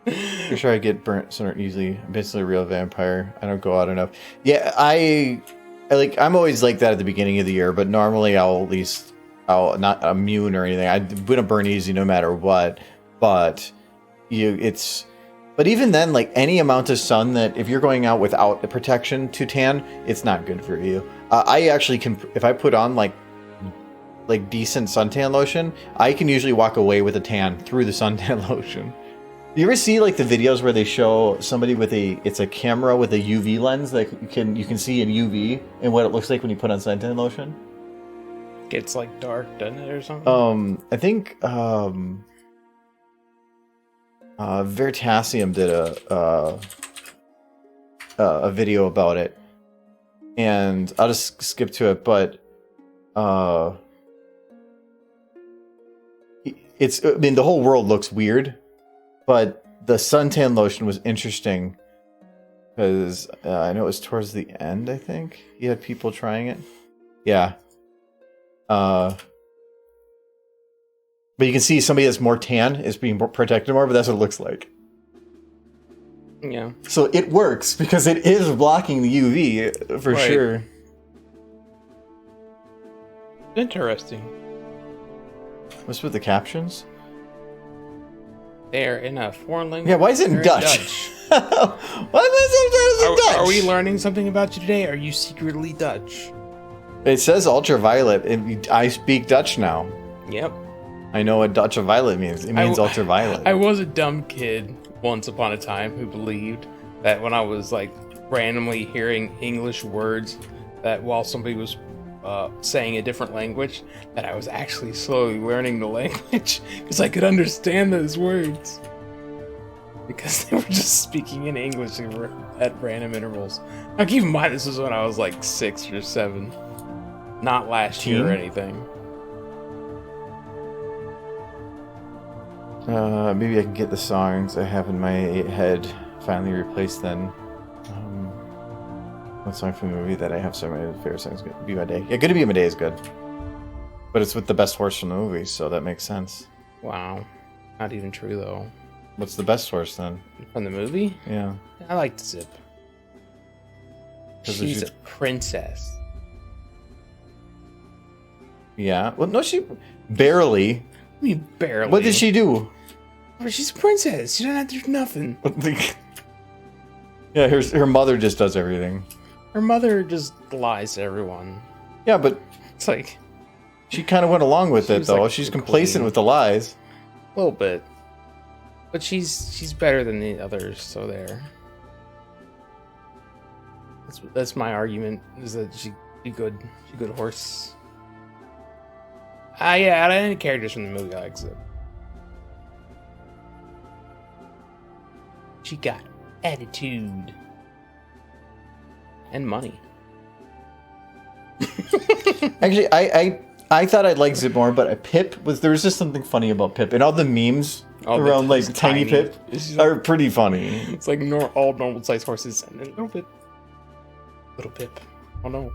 For sure, I get burnt sooner easily. I'm basically a real vampire. I don't go out enough. Yeah, I I'm always like that at the beginning of the year, but normally I'll not immune or anything. I wouldn't burn easy no matter what. But but even then, like any amount of sun that if you're going out without the protection to tan, it's not good for you. I actually can, if I put on like decent suntan lotion, I can usually walk away with a tan through the suntan lotion. You ever see like the videos where they show somebody with it's a camera with a UV lens that you can see in UV and what it looks like when you put on suntan lotion? Gets like dark, doesn't it, or something? I think Veritasium did a video about it, and I'll just skip to it. But I mean, the whole world looks weird, but the suntan lotion was interesting because I know it was towards the end. I think you had people trying it. Yeah. But you can see somebody that's more tan is being protected more, but that's what it looks like. Yeah. So it works because it is blocking the UV for sure. Interesting. What's with the captions? They're in a foreign language. Yeah, why is it in Dutch? Why is it in Dutch? Are we learning something about you today? Are you secretly Dutch? It says ultraviolet. I speak Dutch now. Yep. I know what ultraviolet means. It means ultraviolet. I was a dumb kid once upon a time who believed that when I was like randomly hearing English words, that while somebody was saying a different language, that I was actually slowly learning the language because I could understand those words because they were just speaking in English at random intervals. Now keep in mind this was when I was like 6 or 7, not last year or anything. Maybe I can get the songs I have in my head finally replaced then. What song from the movie that I have so many favorite songs? Be My Day. Yeah, Good to Be My Day is good. But it's with the best horse from the movie, so that makes sense. Wow. Not even true, though. What's the best horse then? From the movie? Yeah. I liked Zip. She's a princess. Yeah. Well, no, she... Barely. I mean, barely. What did she do? But she's a princess. She doesn't have to do nothing. Yeah, her mother just does everything. Her mother just lies to everyone. Yeah, but it's like she kind of went along with it, though. Like she's complacent with the lies. A little bit, but she's better than the others. So there. That's my argument. Is that she good horse. Yeah, I didn't characters from the movie I like Zip. She got attitude and money. Actually, I thought I'd like Zip more, but Pip there was just something funny about Pip, and all the memes around like tiny Pip are pretty funny. It's like all normal sized horses and a little Pip. Oh no.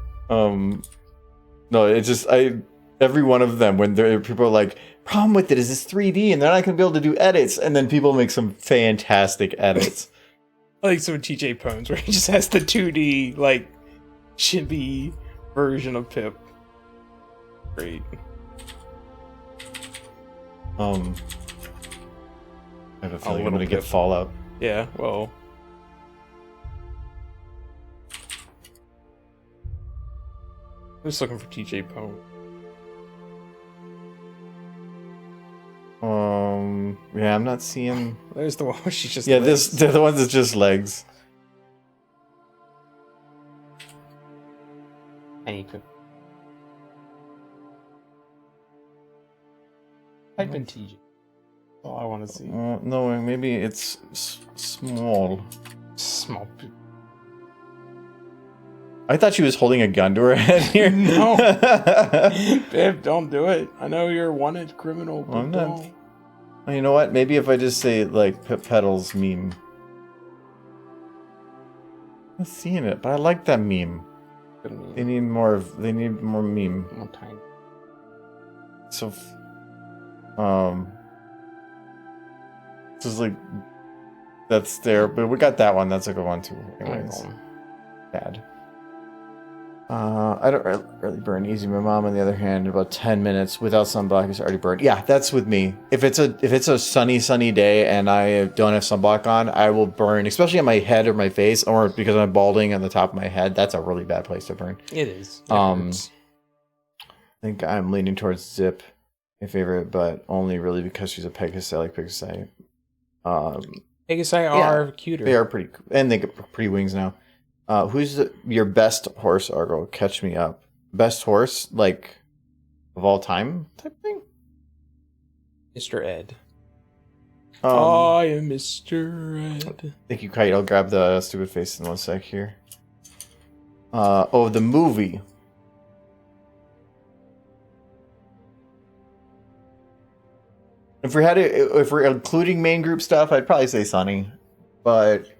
No, it's just every one of them when people are like, problem with it is it's 3D and they're not gonna be able to do edits, and then people make some fantastic edits. I like some TJ Pones where he just has the 2D like chibi version of Pip. Great. I have a feeling I'm gonna get Fallout. Yeah, well. I'm just looking for TJ Pone. Yeah, I'm not seeing. There's the one where she's just. Yeah, they're the ones that's just legs. I need to. Type in TJ. all I want to see. No, maybe it's small. Small. I thought she was holding a gun to her head here. No. Babe, don't do it. I know you're a wanted criminal, but I'm not. don't. You know what? Maybe if I just say, like, Petals meme. I'm not seeing it, but I like that meme. Good meme. They need more meme. More time. So, this is like, that's there, but we got that one. That's a good one too. Anyways, bad. I don't really burn easy. My mom, on the other hand, in about 10 minutes without sunblock is already burned. Yeah, that's with me. If it's a sunny day and I don't have sunblock on, I will burn, especially on my head or my face, or because I'm balding on the top of my head. That's a really bad place to burn. It is. I think I'm leaning towards Zip, my favorite, but only really because she's a Pegasus. I like Pegasus. Pegasi are cuter. They are pretty, and they get pretty wings now. Who's your best horse, Argo? Catch me up. Best horse, like, of all time type thing? Mr. Ed. I am Mr. Ed. Thank you, Kite. I'll grab the stupid face in 1 sec here. The movie. If we're including main group stuff, I'd probably say Sunny, but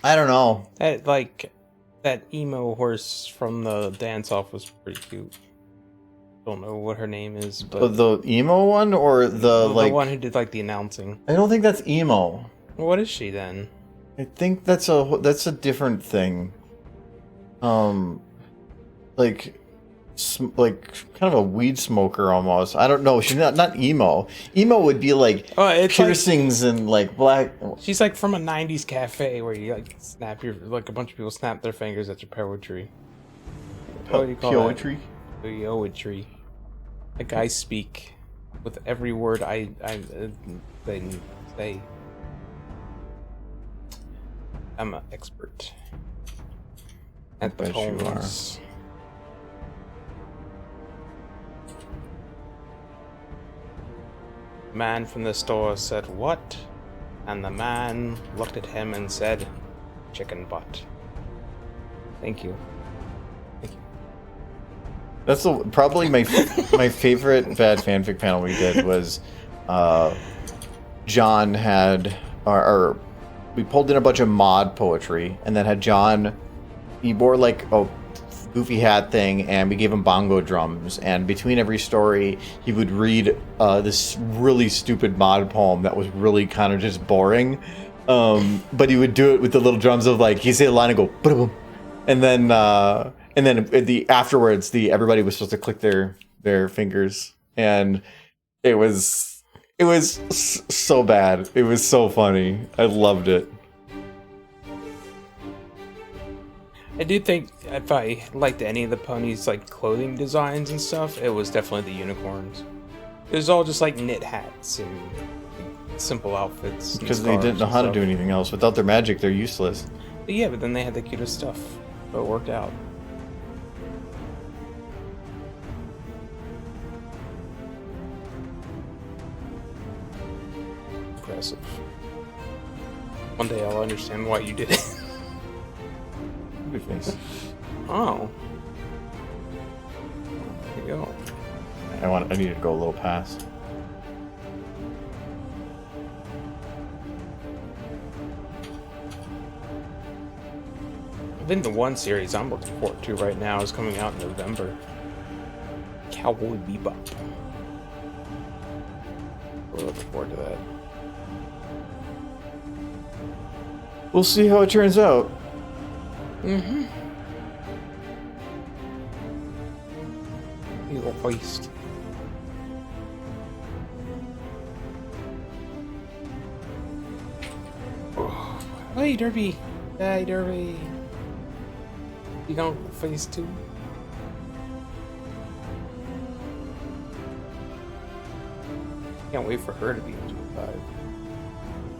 I don't know. That emo horse from the dance off was pretty cute. Don't know what her name is, but The emo one or the one who did like the announcing. I don't think that's emo. Well, what is she then? I think that's a different thing. Like kind of a weed smoker almost. I don't know. She's not emo. Emo would be like it's piercings and like black. She's like from a '90s cafe where you like snap a bunch of people snap their fingers at your poetry. What do you call Poetry? that? Poetry. Like I speak with every word I say. I'm an expert at the poems. Man from the store said, "What?" And the man looked at him and said, "Chicken butt." Thank you. Thank you. That's probably my favorite bad fanfic panel we did was John had or we pulled in a bunch of mod poetry and then had John, he wore like a goofy hat thing and we gave him bongo drums, and between every story he would read this really stupid mod poem that was really kind of just boring, but he would do it with the little drums of like he'd say a line and go boom, and then afterwards everybody was supposed to click their fingers, and it was so bad. It was so funny. I loved it. I do think if I liked any of the ponies' like clothing designs and stuff, it was definitely the unicorns. It was all just like knit hats and simple outfits. Because they didn't know how to do anything else. Without their magic, they're useless. But yeah, but then they had the cutest stuff. So it worked out. Impressive. One day I'll understand why you did it. Good face. Oh. There you go. I need to go a little past. I think the one series I'm looking forward to right now is coming out in November. Cowboy Bebop. We're looking forward to that. We'll see how it turns out. Mm-hmm. You'll waste. Oh. Hey, Derby. Hey, Derby. You gonna phase 2? Can't wait for her to be in 25.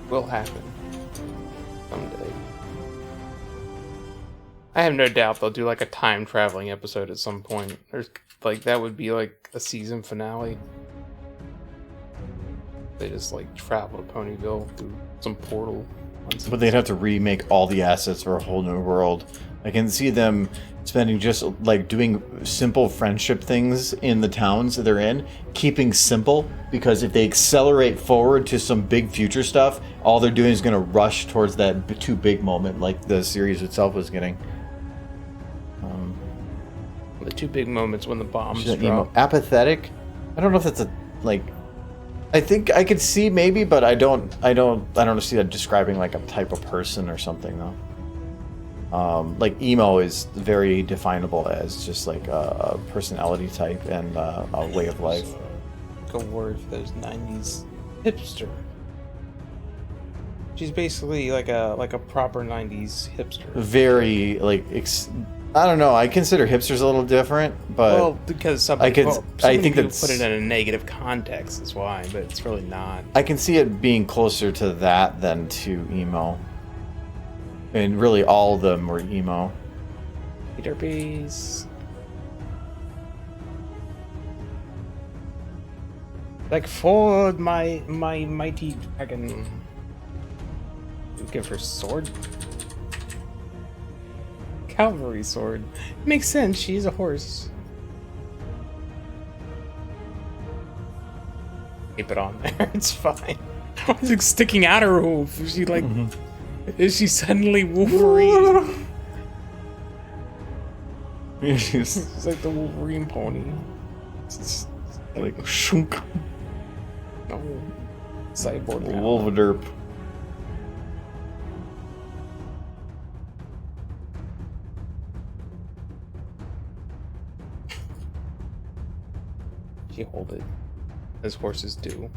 Will happen. Someday. I have no doubt they'll do like a time traveling episode at some point. There's like that would be like a season finale. They just like travel to Ponyville through some portal. But they'd have to remake all the assets for a whole new world. I can see them spending just like doing simple friendship things in the towns that they're in, keeping simple, because if they accelerate forward to some big future stuff, all they're doing is going to rush towards that too big moment like the series itself was getting. The two big moments when the bombs Emo. drop. Apathetic? I don't know if that's a like. I think I could see maybe, but I don't see that describing like a type of person or something though. Like emo is very definable as just like a personality type and a way of life. Like a word for those '90s hipster. She's basically like a proper '90s hipster. Very like I don't know. I consider hipsters a little different, but well, because I think that's put it in a negative context. That's why, but it's really not. I can see it being closer to that than to emo. And really, all of them were emo. Peter Bees. Like forward, my mighty dragon. Give her sword. Cavalry sword. Makes sense, she's a horse. Keep it on there, it's fine. It's like sticking out her hoof. Is she like is she suddenly Wolverine? It's like the Wolverine pony. It's like shunk. No. Cyborg now. Wolverderp. She hold it, as horses do.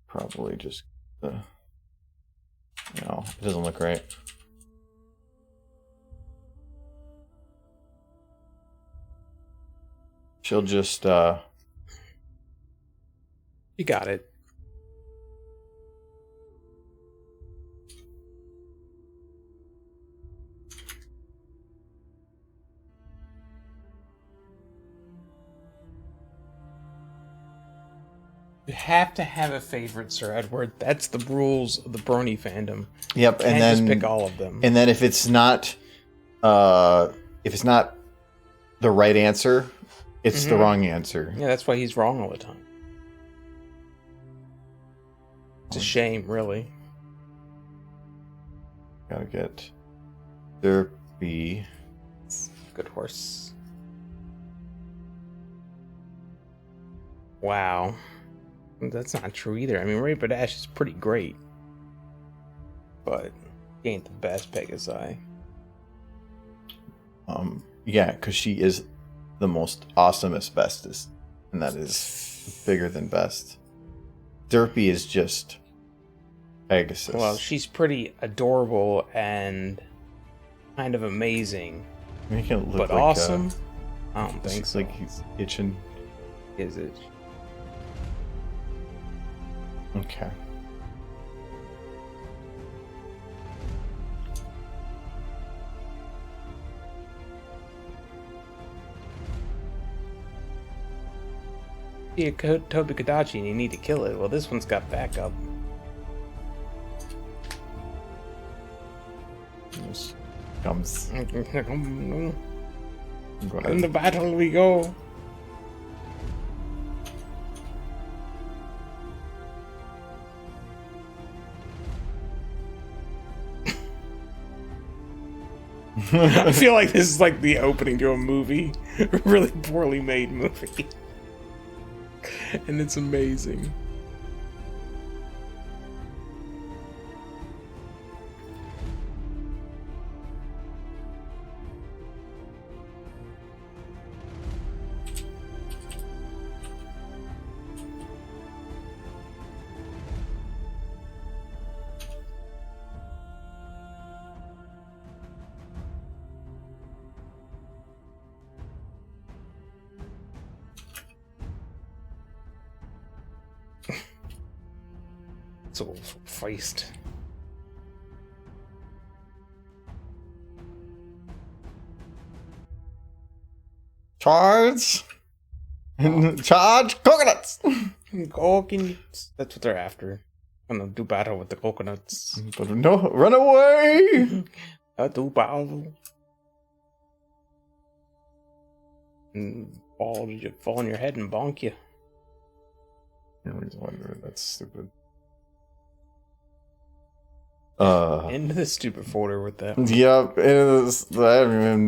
Probably just, no, it doesn't look right. She'll just, You got it. You have to have a favorite, Sir Edward. That's the rules of the Brony fandom. Yep, You and can't then just pick all of them. And then if it's not the right answer, it's the wrong answer. Yeah, that's why he's wrong all the time. It's a shame, really. Gotta get Derpy. Good horse. Wow. That's not true either. I mean, Rapidash is pretty great. But he ain't the best Pegasi. Yeah, because she is the most awesomest bestest. And that is bigger than best. Derpy is just Pegasus. Well, she's pretty adorable and kind of amazing. Make it look But like awesome? I don't think so. like he's itching. Is it? Okay. See a Toby Kadachi and you need to kill it. Well, this one's got backup. Just comes. In the battle we go. I feel like this is like the opening to a movie. A really poorly made movie. And it's amazing. It's all feist. Charge! Charge coconuts! Coconuts. That's what they're after. I'm gonna do battle with the coconuts. But no, run away! I do battle. And fall on your head and bonk you. I always wonder, that's stupid. Into the stupid folder with that. Yep,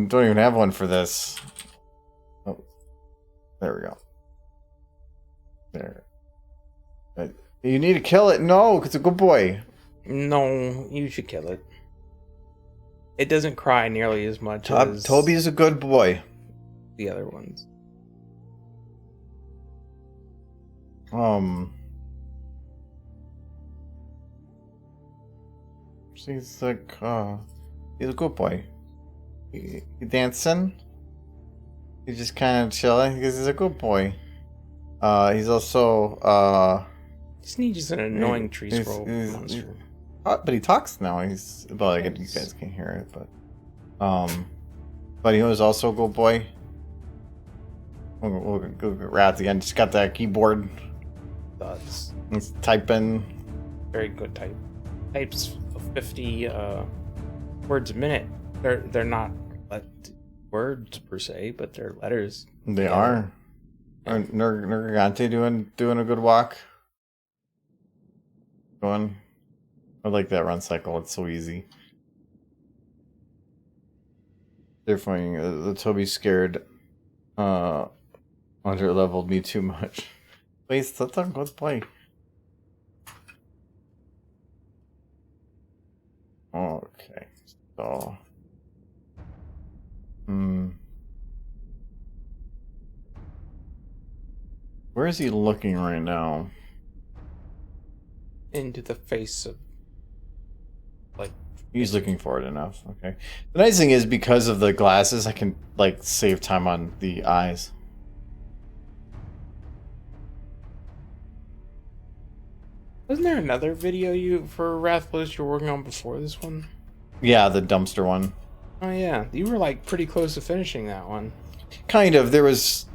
don't even have one for this. Oh, there we go. There. You need to kill it. No, it's a good boy. No, you should kill it. It doesn't cry nearly as much as Toby's a good boy. the other ones. He's like, he's a good boy. He dancing. He's just kind of chilling because he's a good boy. He's also, Just needs an annoying tree squirrel monster. But he talks now. Well, I guess you guys can't hear it, but he was also a good boy. We'll go get Rats again. Just got that keyboard. That's He's typing. very good type. Types of 50 words a minute. They're not words per se, but they're letters. They are. Nergigante doing a good walk. Going. I like that run cycle. It's so easy. Definitely, the Toby scared. Under leveled me too much. Wait, that's a good play. Okay, so. Where is he looking right now? Into the face of, like, He's looking forward enough. Okay. The nice thing is because of the glasses, I can like save time on the eyes. wasn't there another video for Rathalos you were working on before this one? Yeah, the dumpster one. Oh yeah, you were like pretty close to finishing that one. Kind of. There was.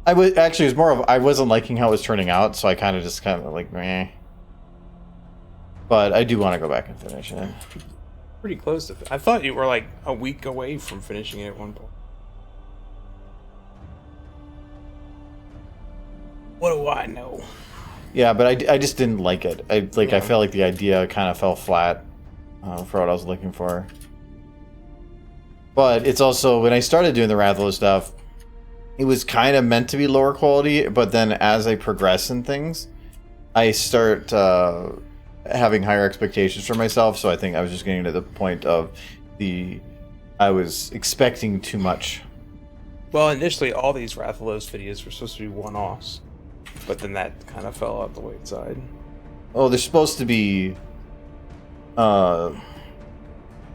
I was actually. It was more of. I wasn't liking how it was turning out, so I kind of like meh. But I do want to go back and finish it. Pretty close to. I thought you were like a week away from finishing it at one point. What do I know? Yeah, but I just didn't like it. I felt like the idea kind of fell flat for what I was looking for. But it's also when I started doing the Rathalos stuff, it was kind of meant to be lower quality. But then as I progress in things, I start having higher expectations for myself. So I think I was just getting to the point of I was expecting too much. Well, initially all these Rathalos videos were supposed to be one-offs. But then that kind of fell out the wayside. Oh, they're supposed to be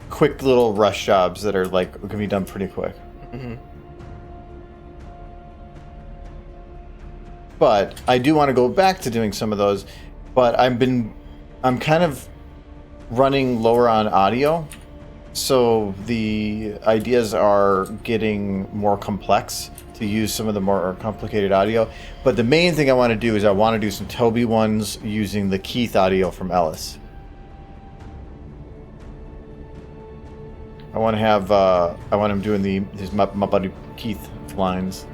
quick little rush jobs that are like can be done pretty quick. Mm-hmm. But I do want to go back to doing some of those. But I'm kind of running lower on audio, so the ideas are getting more complex to use some of the more complicated audio. But the main thing I want to do is I want to do some Toby ones using the Keith audio from Ellis. I want to have I want him doing his my buddy Keith lines,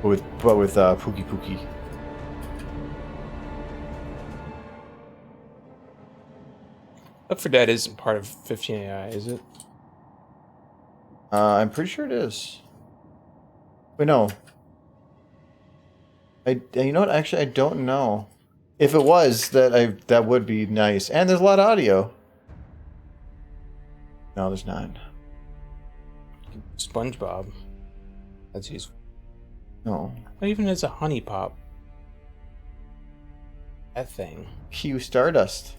but with Pookie Pookie. Left 4 Dead isn't part of 15AI, is it? I'm pretty sure it is. Wait, no. You know what? Actually, I don't know. If it was, that would be nice. And there's a lot of audio. No, there's not. SpongeBob. That's useful. No. What even is a honey pop? That thing. Hugh Stardust.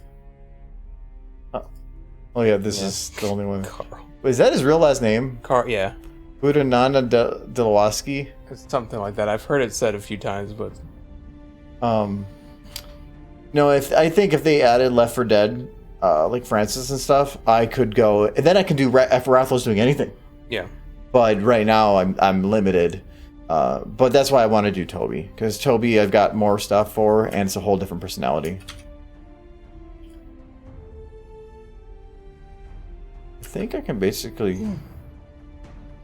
Oh yeah, this is the only one. Carl. Is that his real last name? Yeah. Budanana Delawski? It's something like that. I've heard it said a few times, but no, I think if they added Left 4 Dead, like Francis and stuff, I could go, and then I can do if Rathalos doing anything. yeah. But right now I'm limited. But that's why I want to do Toby, because Toby I've got more stuff for, and it's a whole different personality. I think I can basically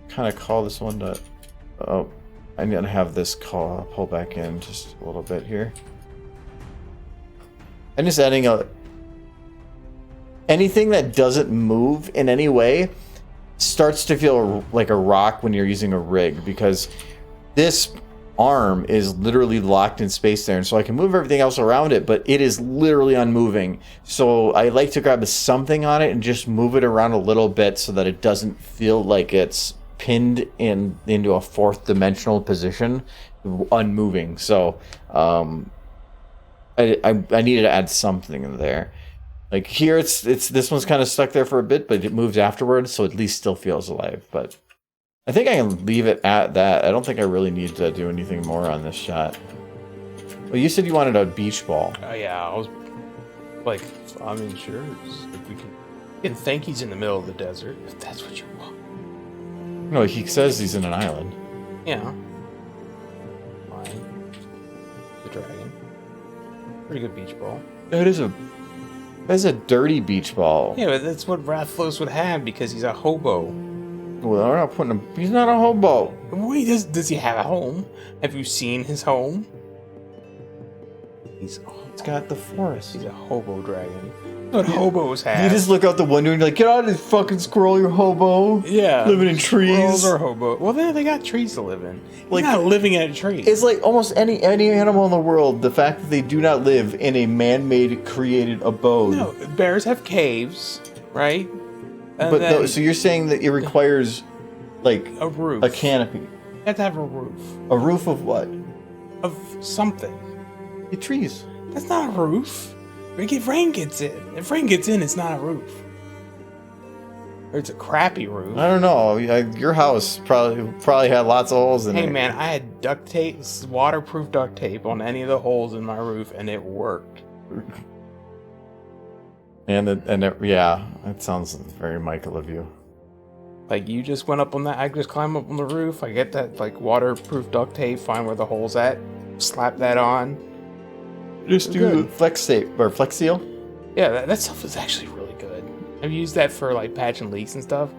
kind of call this one to... Oh, I'm going to have this pull back in just a little bit here. I'm just adding anything that doesn't move in any way starts to feel like a rock when you're using a rig, because this arm is literally locked in space there, and so I can move everything else around it, but it is literally unmoving. So I like to grab something on it and just move it around a little bit so that it doesn't feel like it's pinned into a fourth dimensional position, unmoving. So I needed to add something in there. Like here, it's this one's kind of stuck there for a bit, but it moves afterwards, so at least still feels alive. But I think I can leave it at that. I don't think I really need to do anything more on this shot. Well, you said you wanted a beach ball. Yeah, I was like, I mean, sure. If we can think he's in the middle of the desert, if that's what you want. No, he says he's in an island. Yeah. Fine. The dragon. Pretty good beach ball. That's a dirty beach ball. Yeah, but that's what Rathalos would have because he's a hobo. Well, we're not putting him. He's not a hobo. Wait, does he have a home? Have you seen his home? He's got the forest. He's a hobo dragon. What hobos have? You just look out the window and you're like, get out of this fucking squirrel, you hobo. Yeah. Living in trees. Squirrels are hobo. Well, they got trees to live in. Like, not living in a tree. It's like almost any animal in the world, the fact that they do not live in a man-made, created abode. No, bears have caves, right? And but no, so you're saying that it requires, like... a roof. A canopy. You have to have a roof. A roof of what? Of something. The trees. That's not a roof. If rain gets in. If rain gets in, it's not a roof. Or it's a crappy roof. I don't know. Your house probably had lots of holes in it. Hey man, I had duct tape, waterproof duct tape on any of the holes in my roof, and it worked. Yeah, that sounds very Michael of you. Like, you just went up on that, I just climb up on the roof, I get that, like, waterproof duct tape, find where the hole's at, slap that on. Just do flex tape, or flex seal? Yeah, that stuff is actually really good. I've used that for, like, patching leaks and stuff.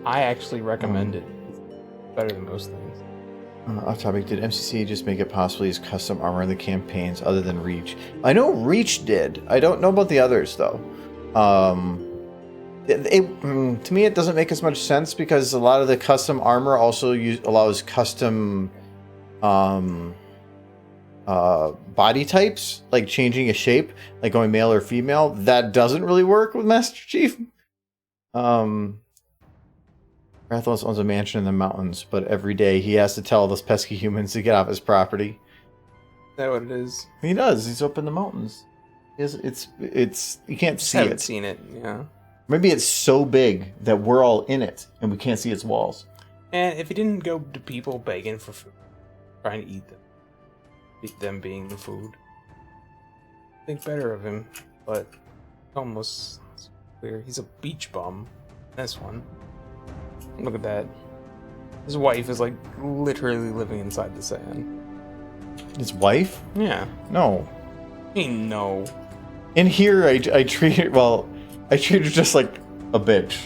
I actually recommend it. It's better than most things. Off topic, did MCC just make it possible to use custom armor in the campaigns other than Reach? I know Reach did. I don't know about the others, though. To me, it doesn't make as much sense because a lot of the custom armor also allows custom body types, like changing a shape, like going male or female. That doesn't really work with Master Chief. Rathalos owns a mansion in the mountains, but every day he has to tell those pesky humans to get off his property. Is that what it is? He does. He's up in the mountains. It's you can't see it. I haven't seen it, yeah. Maybe it's so big that we're all in it and we can't see its walls. And if he didn't go to people begging for food, trying to eat them being the food, think better of him, but almost clear. He's a beach bum. This one. Look at that. His wife is like literally living inside the sand. His wife? Yeah. No. I mean, no. In here, I treat her, well, I treat her just like a bitch.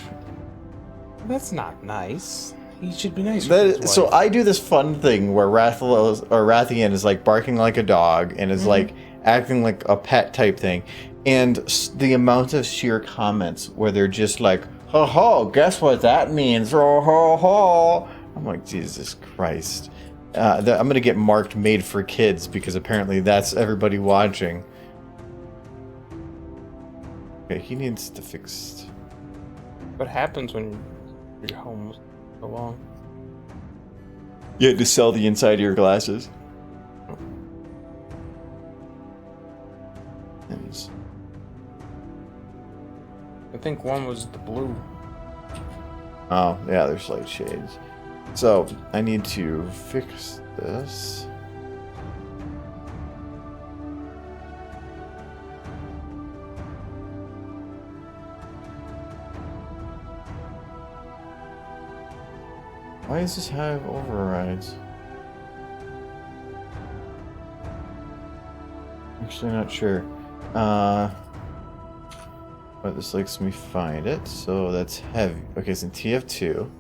That's not nice. He should be nice with his wife. So I do this fun thing where Rathalos, or Rathian is like barking like a dog and is like acting like a pet type thing. And the amount of sheer comments where they're just like, ho ho, guess what that means? Ho ho ho. I'm like, Jesus Christ. I'm going to get marked made for kids because apparently that's everybody watching. Okay, he needs to fix. What happens when you're home so long? You had to sell the inside of your glasses. And I think one was the blue. oh, yeah, there's light shades. So, I need to fix this. Why does this have overrides? Actually, not sure. But this lets me find it. So that's heavy. Okay, it's in TF2.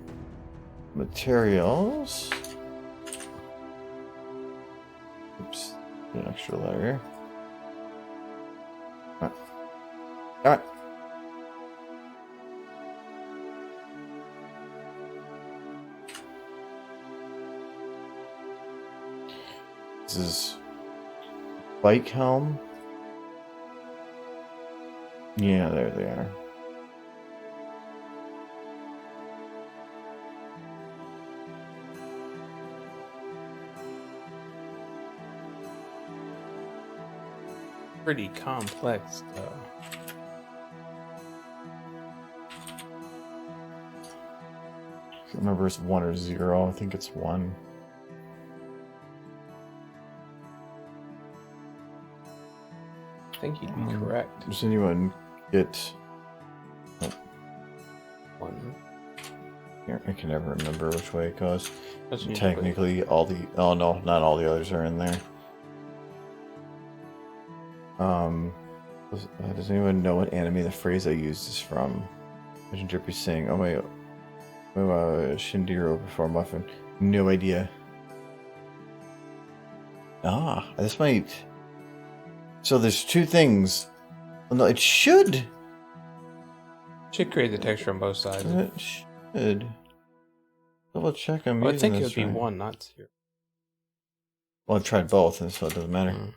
Materials. Oops, an extra letter here. Alright. This is bike helm. Yeah, there they are. Pretty complex, though. I can't remember if it's 1 or 0. I think it's 1. I think you'd be correct. Does anyone get... One. Here, I can never remember which way it goes. That's usually- Technically, all the... Oh, no, not all the others are in there. Does anyone know what anime the phrase I used is from? Imagine Drippy saying, "Oh my... Shindiro before Muffin." No idea. Ah, this might... So there's 2 things. Well, no, it should... Should create the texture on both sides. It should. Double check I'm Well, I using think it this would be right. 1, not 0. Well, I've tried both, and so it doesn't matter. Mm.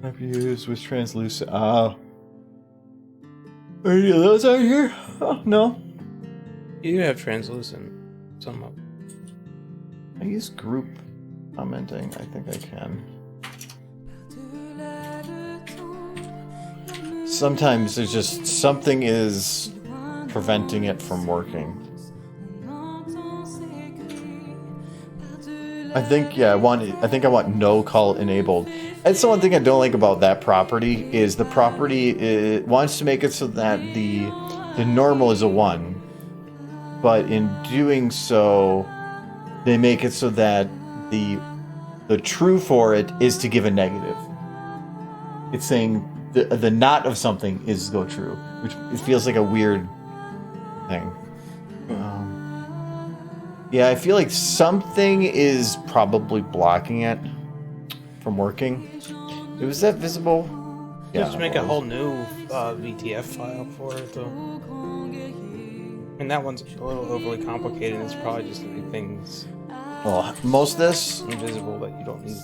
I've used with translucent. Oh. Are any of those out here? Oh, no. You do have translucent. Some of I use group commenting. I think I can. Sometimes there's just something is preventing it from working. I think I want no call enabled. That's the one thing I don't like about that property is the property wants to make it so that the normal is a 1, but in doing so, they make it so that the true for it is to give a negative. It's saying the not of something is go true, which it feels like a weird thing. Yeah, I feel like something is probably blocking it from working. Was that visible? Just make a whole new VTF file for it, though. And that one's a little overly complicated. It's probably just to make things Well, most of this. invisible that you don't need.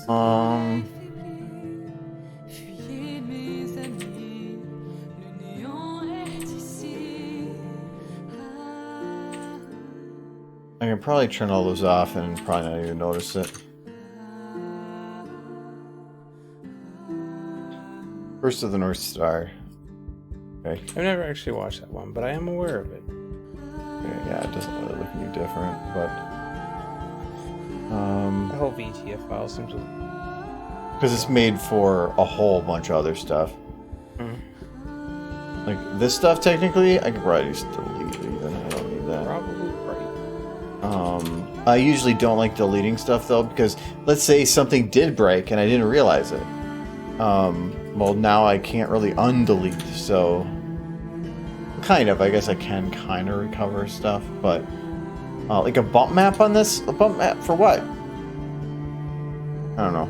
I can probably turn all those off and probably not even notice it. First of the North Star. Okay. I've never actually watched that one, but I am aware of it. Okay, yeah, it doesn't really look any different, but The whole VTF file seems to... because it's made for a whole bunch of other stuff. Mm. Like this stuff, technically, I could probably just delete it even. I don't need that. Probably right. I usually don't like deleting stuff though, because let's say something did break and I didn't realize it. Well, now I can't really undelete, so kind of. I guess I can kind of recover stuff, but like a bump map on this, a bump map for what? I don't know.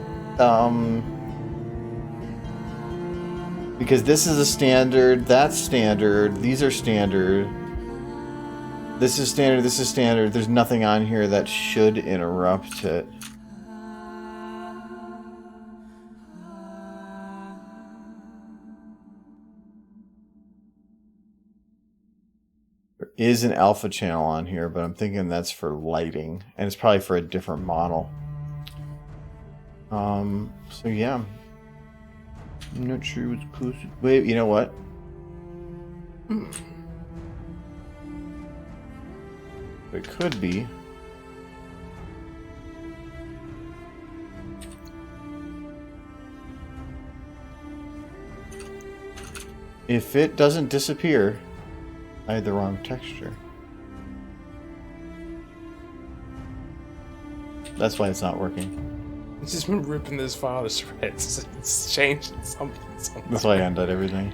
Because this is a standard, that's standard, these are standard. This is standard, this is standard. There's nothing on here that should interrupt it. There is an alpha channel on here, but I'm thinking that's for lighting, and it's probably for a different model. So yeah. I'm not sure what's close. Wait, you know what? It could be. If it doesn't disappear, I had the wrong texture. That's why it's not working. It's just been ripping this file to shreds. It's changed something. That's why I undid everything.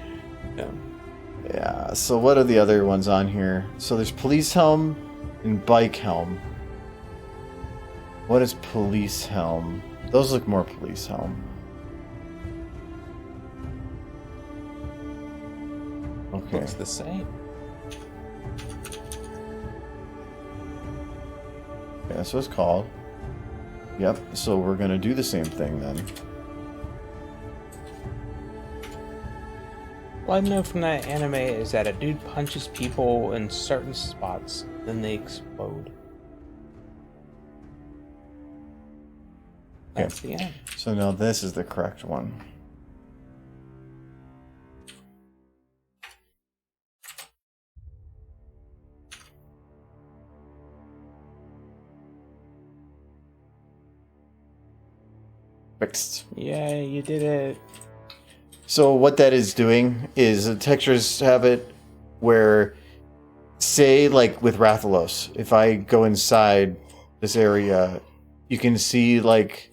Yeah. Yeah, so what are the other ones on here? So there's police helm and bike helm. What is police helm? Those look more police helm. Okay. Looks the same. Yeah, that's what it's called. Yep, so we're gonna do the same thing then. What I know from that anime is that a dude punches people in certain spots, then they explode. That's the end. So now this is the correct one. Fixed. Yeah, you did it. So what that is doing is the textures have it where, say, like with Rathalos, if I go inside this area, you can see like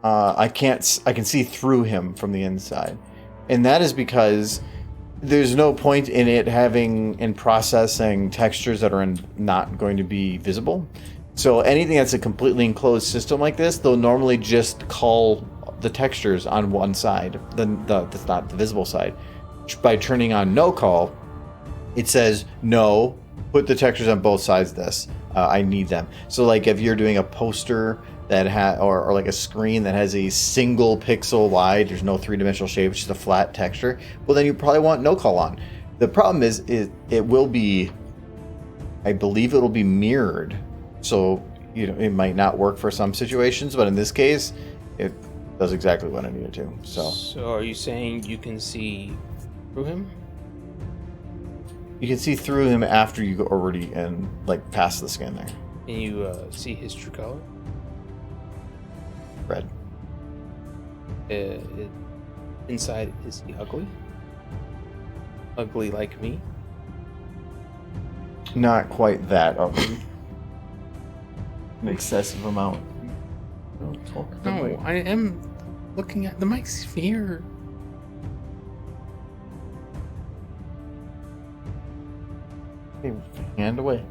I can see through him from the inside, and that is because there's no point in it having and processing textures that are not going to be visible. So anything that's a completely enclosed system like this, they'll normally just call the textures on one side, that's not the visible side. By turning on no call, it says no, put the textures on both sides of this. I need them. So like if you're doing a poster that or like a screen that has a single pixel wide, there's no three-dimensional shape, it's just a flat texture, well then you probably want no call on. The problem is it will be, I believe it'll be mirrored. So, you know, it might not work for some situations, but in this case, it does exactly what I needed to. So are you saying you can see through him? You can see through him after you go already and like past the skin there. Can you see his true color? Red. Inside, is he ugly? Ugly like me? Not quite that ugly. An excessive amount. No, I am looking at the mic's here. Hey, hand away.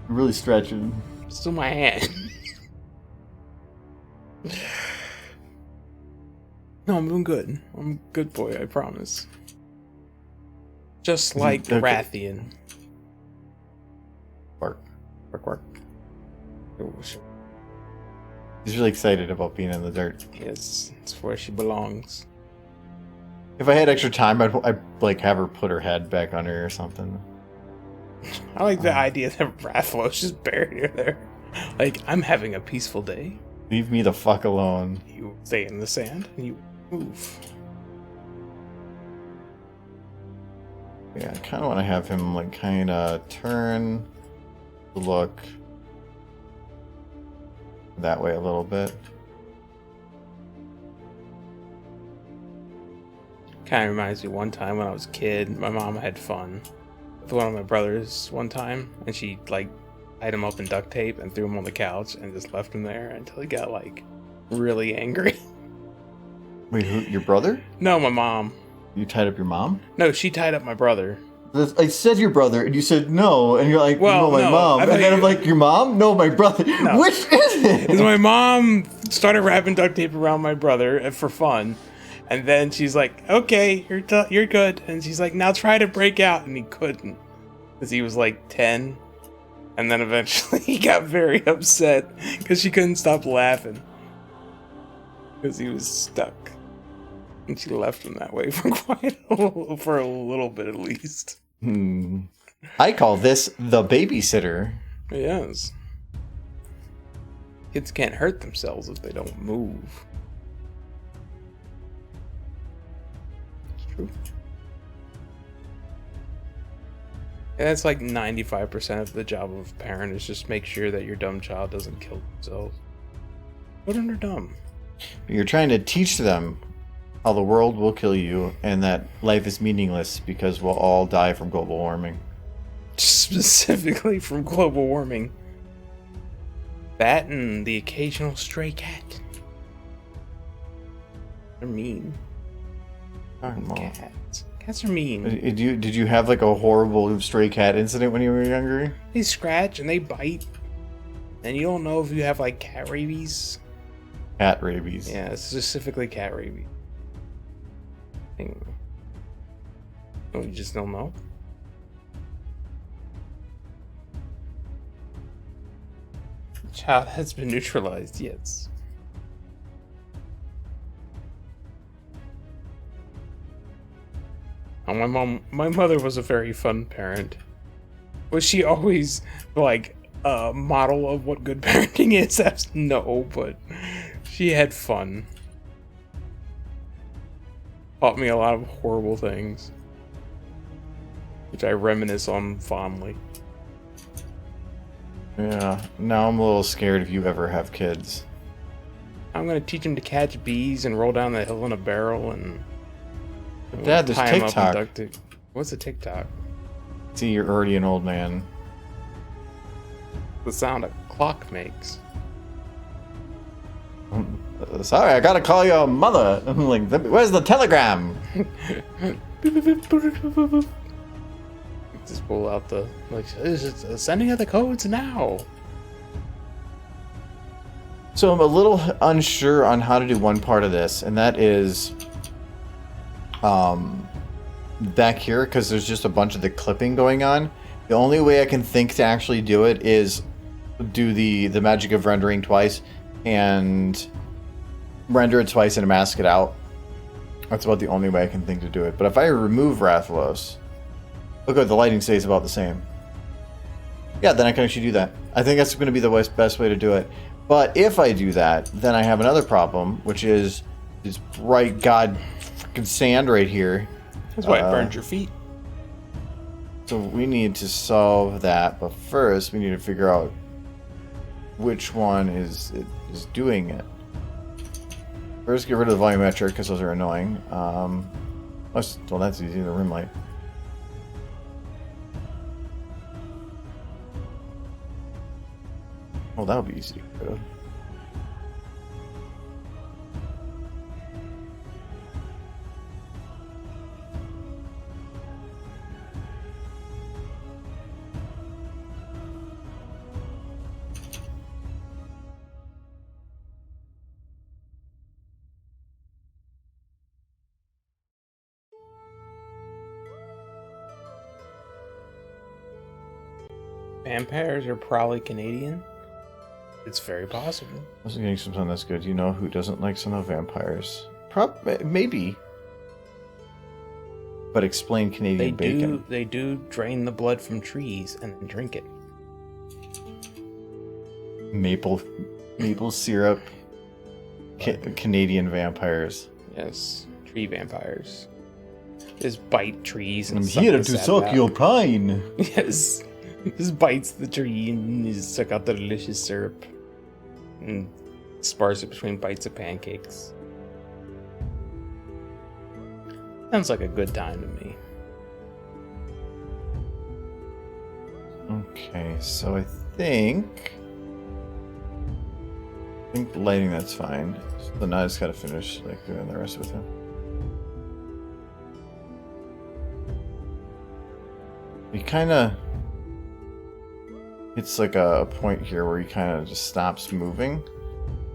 I'm really stretching. Still my hand. No, I'm doing good. I'm a good boy, I promise. Just like Okay. Rathian. Bark. Work, work. He's really excited about being in the dirt. Yes, it's where she belongs. If I had extra time, I'd like have her put her head back under or something. I like the idea that Rathalos just buried her there. Like, I'm having a peaceful day. Leave me the fuck alone. You stay in the sand and you move. Yeah, I kind of want to have him like kind of turn, look that way a little bit. Kind of reminds me one time when I was a kid, my mom had fun with one of my brothers one time, and she like tied him up in duct tape and threw him on the couch and just left him there until he got like really angry. Wait, who, your brother? No, my mom. You tied up your mom? No, she tied up my brother. I said your brother, and you said no, and you're like, Well, no, my no, mom. I And thought then I'm you- like, your mom? No, my brother. No. Which is it? Because my mom started wrapping duct tape around my brother for fun, and then she's like, "Okay, you're good," and she's like, "Now try to break out," and he couldn't because he was like 10, and then eventually he got very upset because she couldn't stop laughing because he was stuck, and she left him that way for for a little bit at least. I call this the babysitter. Yes. Kids can't hurt themselves if they don't move. It's true. Yeah, that's like 95% of the job of a parent is just make sure that your dumb child doesn't kill themselves. What are dumb? You're trying to teach them how the world will kill you and that life is meaningless because we'll all die from global warming. Specifically from global warming. That and the occasional stray cat. They're mean. Cats. Cats are mean. Did you have like a horrible stray cat incident when you were younger? They scratch and they bite. And you don't know if you have like cat rabies. Cat rabies. Yeah, specifically cat rabies. Oh, you just don't know? Child has been neutralized, yes. Oh, my mother was a very fun parent. Was she always like a model of what good parenting is? No, but she had fun. Taught me a lot of horrible things, which I reminisce on fondly. Yeah, now I'm a little scared if you ever have kids. I'm gonna teach him to catch bees and roll down the hill in a barrel and Dad, there's tie him up TikTok. and duct tape. What's a TikTok? See, you're already an old man. The sound a clock makes. Sorry, I gotta call your mother. I'm like, where's the telegram? Just pull out the sending of the codes now. So I'm a little unsure on how to do one part of this, and that is back here, because there's just a bunch of the clipping going on. The only way I can think to actually do it is do the magic of rendering twice and render it twice and mask it out. That's about the only way I can think to do it. But if I remove Rathalos, look at the lighting stays about the same. Yeah, then I can actually do that. I think that's going to be the best way to do it. But if I do that, then I have another problem, which is this bright god freaking sand right here. That's why it burned your feet. So we need to solve that, but first we need to figure out which one is doing it. First, get rid of the volumetric because those are annoying. Well, that's easy. The rim light. Oh, that'll be easy to get rid of. Vampires are probably Canadian. It's very possible. I was getting something that's good. You know who doesn't like some of vampires? Maybe. But explain Canadian bacon. They do drain the blood from trees and then drink it. Maple syrup. Canadian vampires. Yes, tree vampires. Just bite trees and I'm suck here the to sap suck out. your pine. Yes. Just bites the tree and just suck out the delicious syrup. And sparse it between bites of pancakes. Sounds like a good time to me. Okay, so I think lighting, that's fine. So now I just gotta finish like doing the rest with him. He kinda, it's like a point here where he kinda just stops moving.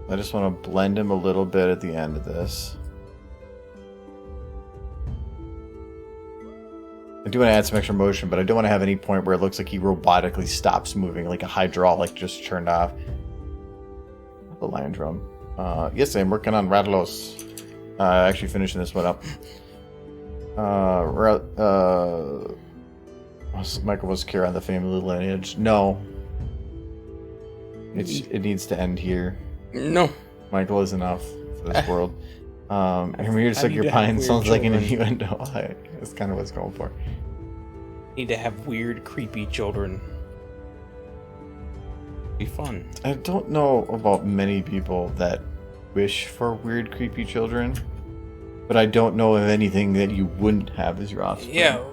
I just want to blend him a little bit at the end of this. I do want to add some extra motion, but I don't want to have any point where it looks like he robotically stops moving, like a hydraulic just turned off. The lion drum. Yes, I'm working on Rathalos. Actually finishing this one up. Michael was care on the family lineage. No. It needs to end here. No. Michael is enough for this world. I'm here to suck your need to pine. have Sounds weird like an children. innuendo. That's kind of what it's going for. Need to have weird, creepy children. Be fun. I don't know about many people that wish for weird, creepy children, but I don't know of anything that you wouldn't have as your offspring. Yeah.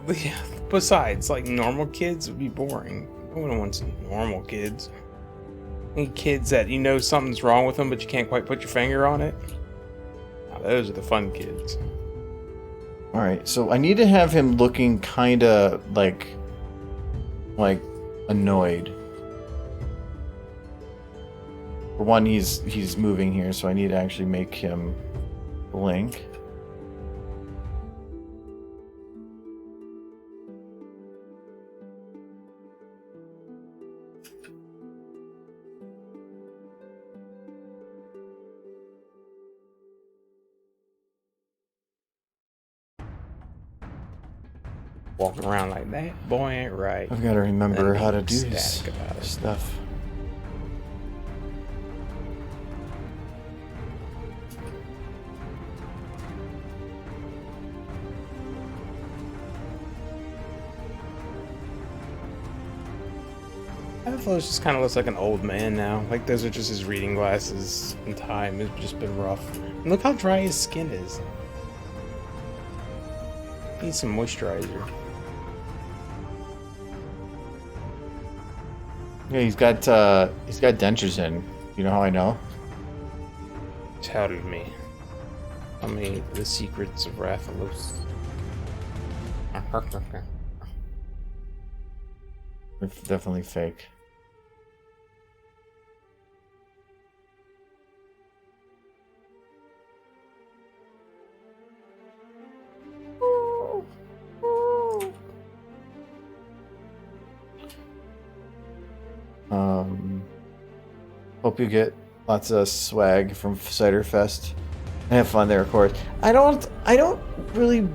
Besides, like normal kids would be boring. No one wants normal kids. Any kids that you know something's wrong with them, but you can't quite put your finger on it. Now, those are the fun kids. All right, so I need to have him looking kind of like annoyed. For one, he's moving here, so I need to actually make him blink. Walking around like that, boy, ain't right. I've got to remember And how to do being this ecstatic about it. stuff. Rathalos just kind of looks like an old man now. Like those are just his reading glasses, and time has just been rough. And look how dry his skin is. Needs some moisturizer. Yeah, he's got dentures in. You know how I know? Tell me. Tell me the secrets of Rathalos. They're definitely fake. Hope you get lots of swag from Cider Fest and have fun there, of course. I don't really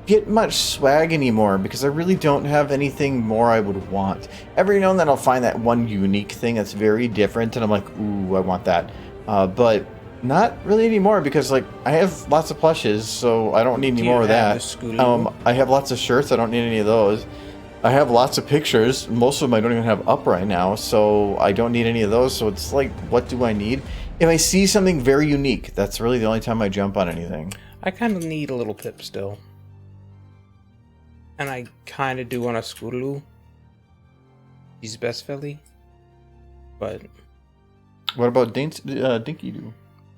get much swag anymore because I really don't have anything more I would want. Every now and then I'll find that one unique thing that's very different, and I'm like, ooh, I want that. But not really anymore because like I have lots of plushes, so I don't need any more of that. I have lots of shirts. I don't need any of those. I have lots of pictures. Most of them I don't even have up right now, so I don't need any of those. So it's like, what do I need? If I see something very unique, that's really the only time I jump on anything. I kind of need a little Pip still. And I kind of do want a Scootaloo. He's best filly. But... What about Dinky Doo?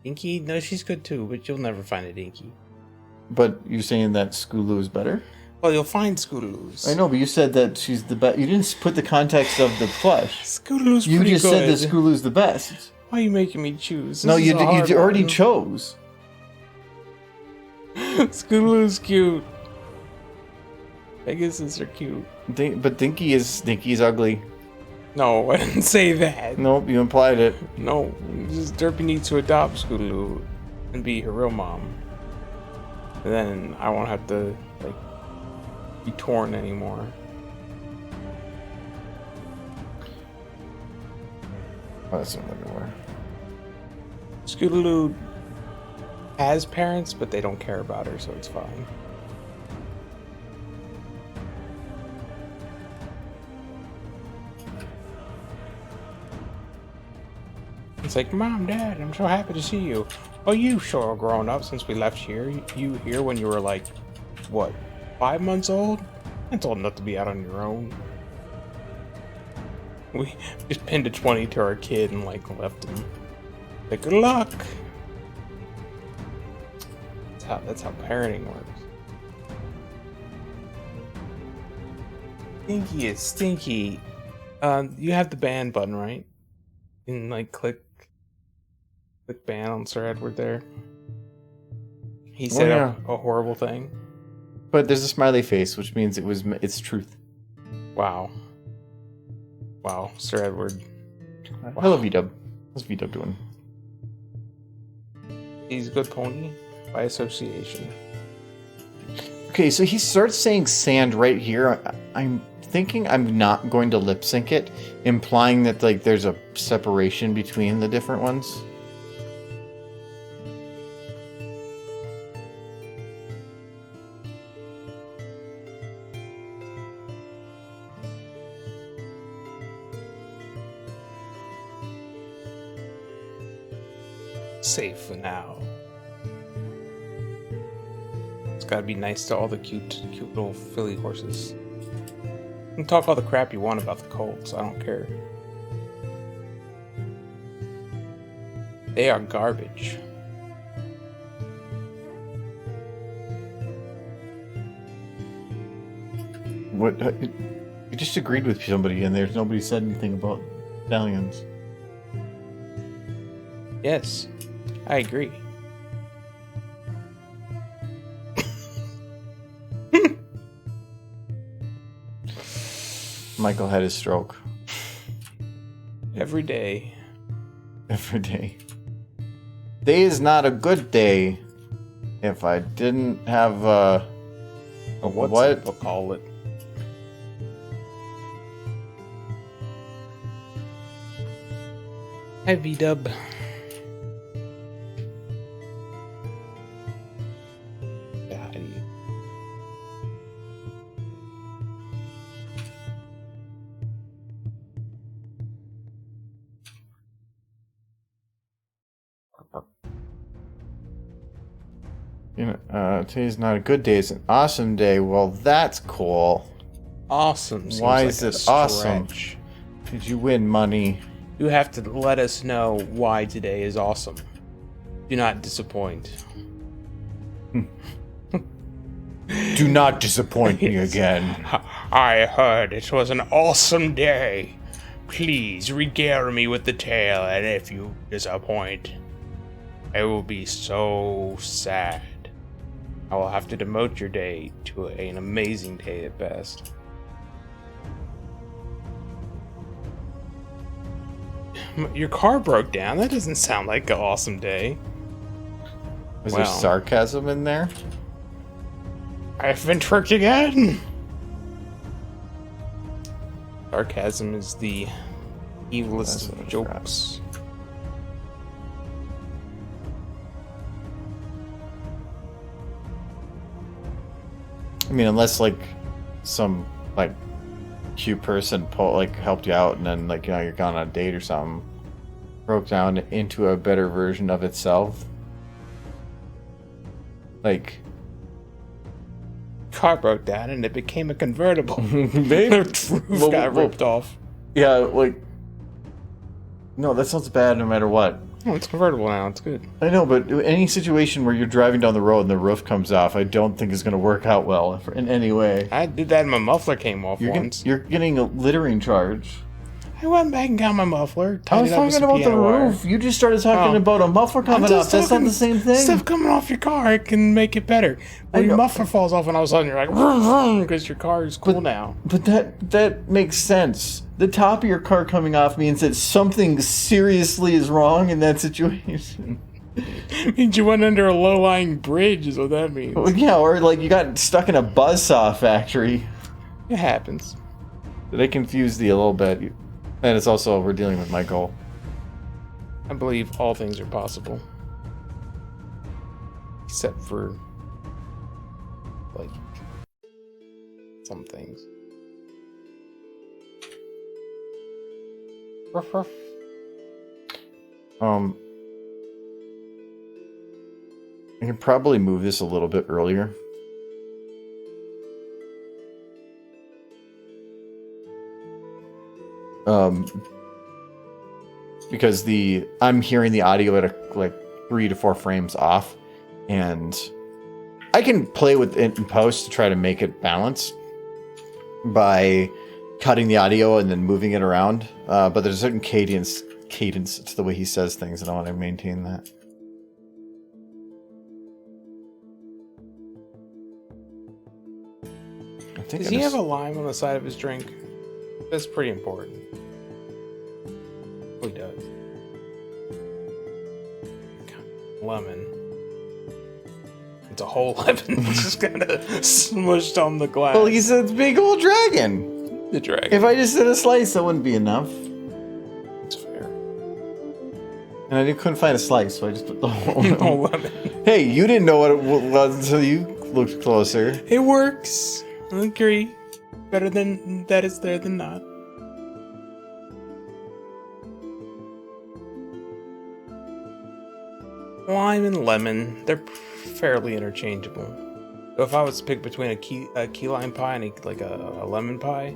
Dinky? No, she's good too, but you'll never find a Dinky. But you're saying that Scootaloo is better? Well, you'll find Scootaloos. I know, but you said that she's the best. You didn't put the context of the plush. Scootaloo's pretty good. You just said that Scootaloo's the best. Why are you making me choose? No, you already chose. Scootaloo's cute. Pegasus are cute. But Dinky is ugly. No, I didn't say that. Nope, you implied it. No, just Derpy needs to adopt Scootaloo and be her real mom. And then I won't have to, like, be torn anymore. Oh, that's not looking where. Scootaloo has parents, but they don't care about her, so it's fine. It's like, Mom, Dad, I'm so happy to see you. Oh, you sure grown up since we left here. You here when you were like, what, 5 months old? That's old enough to be out on your own. We just pinned a 20 to our kid and like left him. Like, good luck. That's how parenting works. Stinky is stinky. You have the ban button, right? You can like click ban on Sir Edward there. He said a horrible thing. But there's a smiley face, which means it's truth. Wow. Wow, Sir Edward. Wow. Hello, V-Dub. How's V-Dub doing? He's a good pony by association. Okay, so he starts saying sand right here. I'm thinking I'm not going to lip sync it, implying that like there's a separation between the different ones. Safe for now. It's gotta be nice to all the cute little filly horses. You can talk all the crap you want about the colts, I don't care. They are garbage. What? You just agreed with somebody, and there's nobody said anything about stallions. Yes, I agree. Michael had his stroke. Every day. Every day. Day is not a good day if I didn't have What? We'll call it. Heavy dub. You know, today's not a good day. It's an awesome day. Well, that's cool. Awesome. Why Seems is like it a awesome? stretch. Did you win money? You have to let us know why today is awesome. Do not disappoint. Do not disappoint me again. I heard it was an awesome day. Please regale me with the tale, and if you disappoint, I will be so sad. I will have to demote your day to an amazing day at best. Your car broke down? That doesn't sound like an awesome day. Was there sarcasm in there? I've been tricked again! Sarcasm is the evilest of jokes. I mean, unless like some like cute person helped you out, and then like you're gone on a date or something, broke down into a better version of itself. Like, Car broke down and it became a convertible. The roof got ripped off. Yeah, like no, that sounds bad no matter what. Oh, it's convertible now. It's good. I know, but any situation where you're driving down the road and the roof comes off, I don't think is going to work out well in any way. I did that and my muffler came off once. You're getting a littering charge. I went back and got my muffler. I was talking about the roof. You just started talking about a muffler coming off. That's not the same thing. Stuff coming off your car, it can make it better. When your muffler falls off and all of a sudden you're like, vroom, vroom, because your car is cool now. But that makes sense. The top of your car coming off means that something seriously is wrong in that situation. It means you went under a low-lying bridge is what that means. Well, yeah, or like you got stuck in a buzzsaw factory. It happens. They confused you a little bit. And it's also, we're dealing with Michael. I believe all things are possible. Except for, like, some things. Ruff, ruff. I can probably move this a little bit earlier. Because I'm hearing the audio at like 3 to 4 frames off, and I can play with it in post to try to make it balance by cutting the audio and then moving it around. But there's a certain cadence to the way he says things, and I want to maintain that. Does he have a lime on the side of his drink? That's pretty important. Oh, he does. Lemon. It's a whole lemon just kind of smushed on the glass. Well, he's a big old dragon. The dragon. If I just did a slice, that wouldn't be enough. That's fair. And I couldn't find a slice, so I just put the whole lemon. Hey, you didn't know what it was until you looked closer. It works. I agree. Better than that is there than not. Lime and lemon, they're fairly interchangeable. So if I was to pick between a key lime pie and a lemon pie,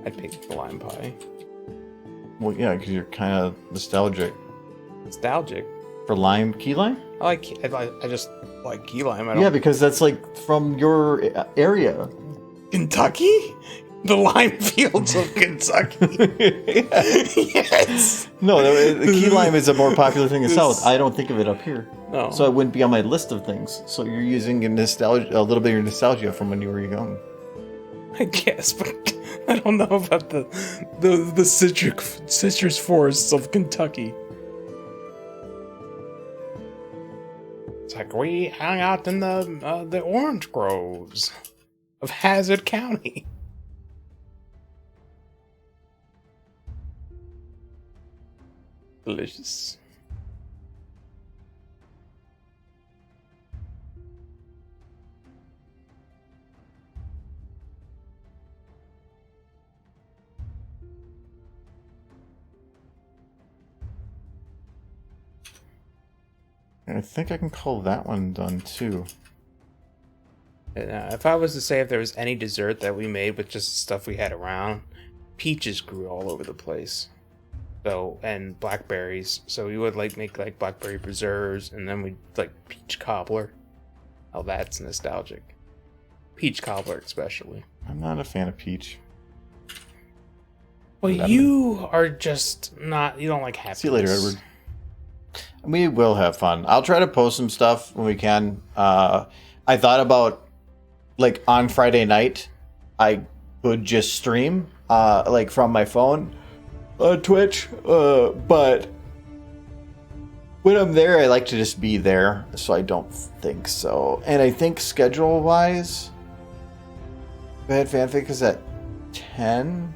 I'd pick the lime pie. Well, yeah, because you're kind of nostalgic. Nostalgic? For lime, key lime? I just like key lime. I don't. Yeah, because that's like from your area. Kentucky? The lime fields of Kentucky. Yes. No, the key lime is a more popular thing in the This- South. I don't think of it up here. No. So it wouldn't be on my list of things. So you're using a little bit of your nostalgia from when you were young. I guess, but I don't know about the citrus forests of Kentucky. It's like we hung out in the orange groves of Hazard County. Delicious. I think I can call that one done too. And, if I was to say if there was any dessert that we made with just the stuff we had around, peaches grew all over the place. So, and blackberries. So we would make blackberry preserves, and then we'd peach cobbler. Oh, that's nostalgic. Peach cobbler, especially. I'm not a fan of peach. Well, you are just not. You don't like happiness. See you later, Edward. We will have fun. I'll try to post some stuff when we can. I thought about, on Friday night, I could just stream, from my phone on Twitch. But when I'm there, I like to just be there, so I don't think so. And I think schedule-wise, Bad Fanfic is at 10?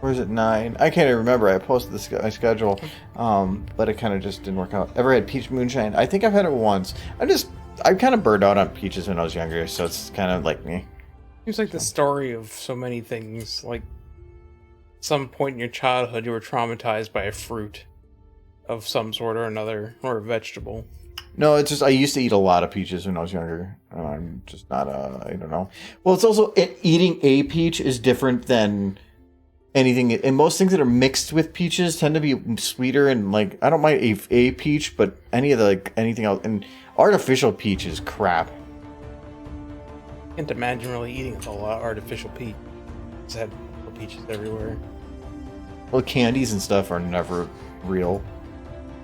Or is it 9? I can't even remember. I posted my schedule, but it kind of just didn't work out. Ever had peach moonshine? I think I've had it once. I'm kind of burned out on peaches when I was younger, so it's kind of like me. Seems like the story of so many things. Like, some point in your childhood, you were traumatized by a fruit of some sort or another, or a vegetable. No, it's just I used to eat a lot of peaches when I was younger. I'm just not I don't know. Well, it's also eating a peach is different than anything, and most things that are mixed with peaches tend to be sweeter. And I don't mind a peach, but any of anything else, and artificial peach is crap. Can't imagine really eating a lot of artificial peach. Just had peaches everywhere. Well, candies and stuff are never real.